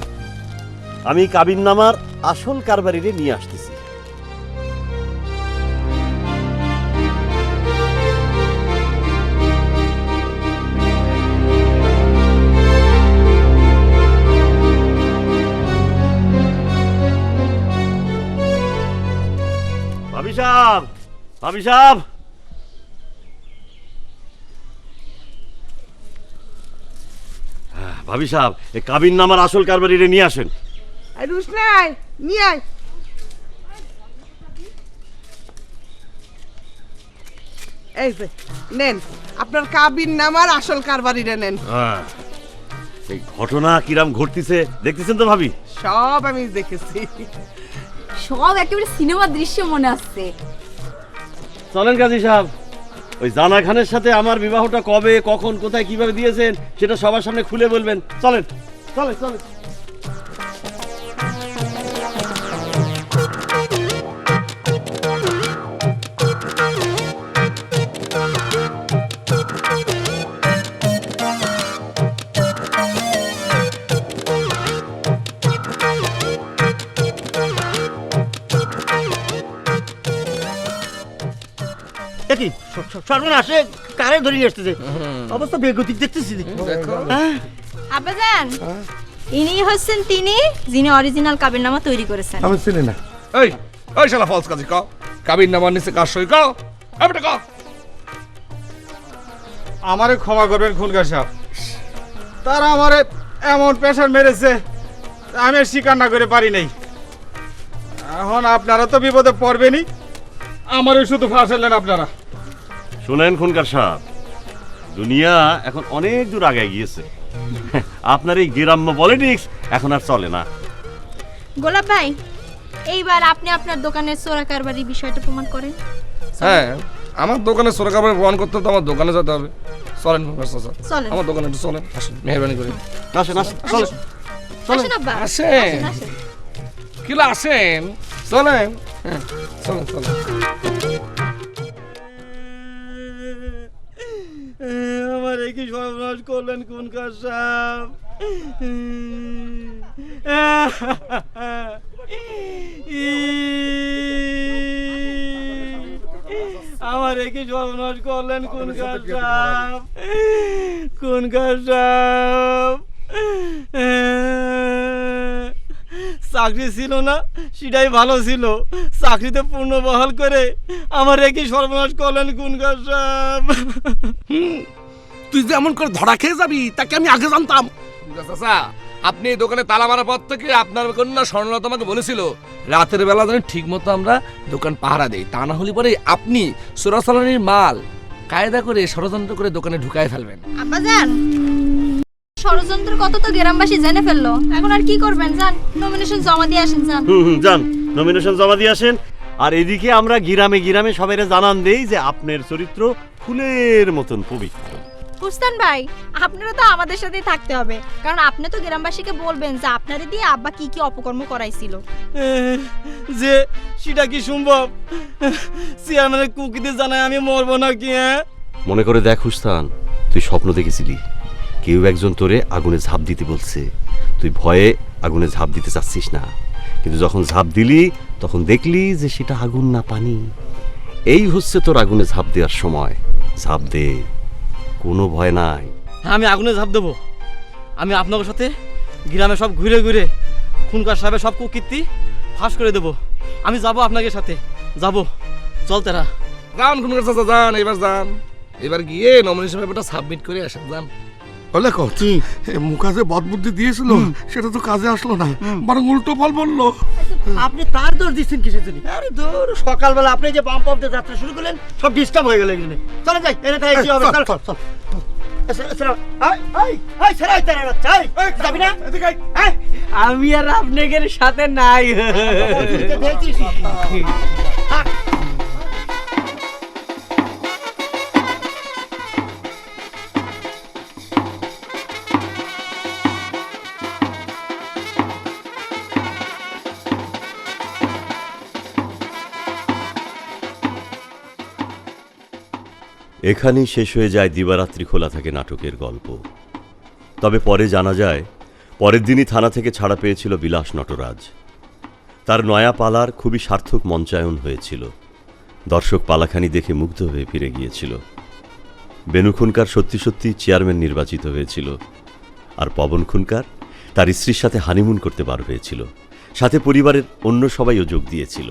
আমি কাবিননামার আসল কারবারিরে নিয়ে আসতেছি। ভাবি সাহেব, ভাবি সাহেব, ভাবি সাহেব, এই কাবিননামার আসল কারবারিরে নিয়ে আসেন। রুশনাই নিয়ে আয়। এই যে নেন আপনার কাবিননামার আসল কারবারিরে নেন। হ্যাঁ, এই ঘটনা কিরাম ঘটতেছে দেখতেছেন তো ভাবি? সব আমি দেখেছি, সব একেবারে সিনেমার দৃশ্য মনে আসছে। চলেন কাজী সাহেব, ওই জানা খানের সাথে আমার বিবাহটা কবে, কখন, কোথায়, কিভাবে দিয়েছেন সেটা সবার সামনে খুলে বলবেন। চলেন চলেন চলেন। দেখি সর্বনাশে কারে ধরে নিয়ে আসতেছে, অবস্থা বেগতিক দেখতেছি। আব্বাজান, ইনি হচ্ছেন তিনি যিনি অরিজিনাল কাবিননামা তৈরি করেছেন। আমি চিনি না। এই ওই শালা ফলস কাজী কও, কাবিননামার নিচে কার সই কও, এটা কও। আমারে ক্ষমা করবেন খুনকার সাহেব, তারা আমারে এমন প্রেশার মেরেছে আমি আর স্বীকার না করে পারি নাই। এখন আপনারা তো বিপদে পড়বেনই, আমারও শুধু ফাঁসালেন আপনারা। শুনেন খুনকার সাহেব, দুনিয়া এখন অনেক দূর আগে গিয়েছে, আপনার এই গ্রাম্য পলিটিক্স এখন আর চলে না। গোলাপ ভাই, এইবার আপনি আপনার দোকানের চোরা কারবারির বিষয়টা প্রমাণ করেন। হ্যাঁ, আমার দোকানে চোরা কারবার প্রমাণ করতে তো আমার দোকানে যেতে হবে। চলেন চলেন। আমার দোকানে একটু চলেন, আসেন মেহরবানি করে। আসেন আসেন চলেন আসেন আব্বা, আসেন কিলা আসেন, চলেন। হ্যাঁ চলেন চলেন। আমার কি সর্বনাশ করলেন খুনকার সাহেব? আমার কি সর্বনাশ করলেন খুনকার সাহেব? খুনকার সাহেব, চাকরি ছিল না সেটাই ভালো ছিল, চাকরিতে পূর্ণ বহাল করে আমার একই সর্বনাশ করলেন খুনকার সাহেব। তুই যে এমন করে ধরা খেয়ে যাবি তাকে আমি আগে জানতাম। চাচা, আপনি এই দোকানে তালা মারার পর থেকে আপনার কন্যা স্বর্ণলতা আমাকে বলেছিল রাতের বেলা যেন ঠিক মতো আমরা দোকান পাহারা দেই, তা না হলে পরে আপনি চোরাচালানির মাল কায়দা করে ষড়যন্ত্র করে দোকানে ঢুকায় ফেলবেন। আব্বাজান, ষড়যন্ত্র কত তো গ্রামবাসী জেনে ফেললো, এখন আর কি করবেন? যান, নমিনেশন জমা দিয়ে আসেন। যান যান, নমিনেশন জমা দিয়ে আসেন। আর এদিকে আমরা গ্রামে গ্রামে সবাইকে জানান দেই যে আপনার চরিত্র ফুলের মতন পবিত্র। হুস্তান ভাই, আপনারা তো আমাদের সাথেই থাকতে হবে, কারণ আপনি তো গ্রামবাসীকে বলবেন যে আপনারে দিয়ে আব্বা কি কি অপকর্ম করাইছিল। যে সেটা কি সম্ভব? চেয়ারম্যানের কুকিতে জানায় আমি মরবো নাকি? মনে করে দেখ হুস্তান, তুই স্বপ্ন দেখেছিলি কেউ একজন তোরে আগুনে ঝাঁপ দিতে বলছে, তুই ভয়ে আগুনে ঝাঁপ দিতে চাচ্ছিস না, কিন্তু যখন ঝাঁপ দিলি তখন দেখলি যে সেটা আগুন না পানি। এই হচ্ছে তোর আগুনে ঝাঁপ দেওয়ার সময়। ঝাঁপ দে, কোনো ভয় নাই। হ্যাঁ, আমি আগুনে ঝাঁপ দেবো। আমি আপনাদের সাথে গ্রামে সব ঘুরে ঘুরে খুনকার সাহেবের সব কুকীর্তি ফাঁস করে দেবো। আমি যাব আপনাদের সাথে, যাব। চল তেরা যান খুনকার চাচা, যান এবার যান, এবার গিয়ে নমিনেশন পেপারটা সাবমিট করে আসেন। যান। বলে কি মুখা যে বদবুদ্ধি দিয়েছিল সেটা তো কাজে আসলো না, বরং উল্টো ফল বললো। আপনি তার দোষ দিচ্ছেন কিসের জন্য? আরে দূর, সকালবেলা আপনি যে বাম্প অফ যাত্রা শুরু করলেন সব ডিস্টার্ব হয়ে গেল এখানে। চলে যাই, এনে তাই কি হবে? চল চল চল। আমি আর আপনাদের সাথে নাই। এখানেই শেষ হয়ে যায় দিবারাত্রি খোলা থাকে নাটকের গল্প। তবে পরে জানা যায়, পরের দিনই থানা থেকে ছাড়া পেয়েছিল বিলাস নটরাজ। তার নয়া পালার খুবই সার্থক মঞ্চায়ন হয়েছিল। দর্শক পালাখানি দেখে মুগ্ধ হয়ে ফিরে গিয়েছিল। বেনু খুনকার সত্যি সত্যি চেয়ারম্যান নির্বাচিত হয়েছিল, আর পবন খুনকার তার স্ত্রীর সাথে হানিমুন করতে বার হয়েছিল। সাথে পরিবারের অন্য সবাইও যোগ দিয়েছিল।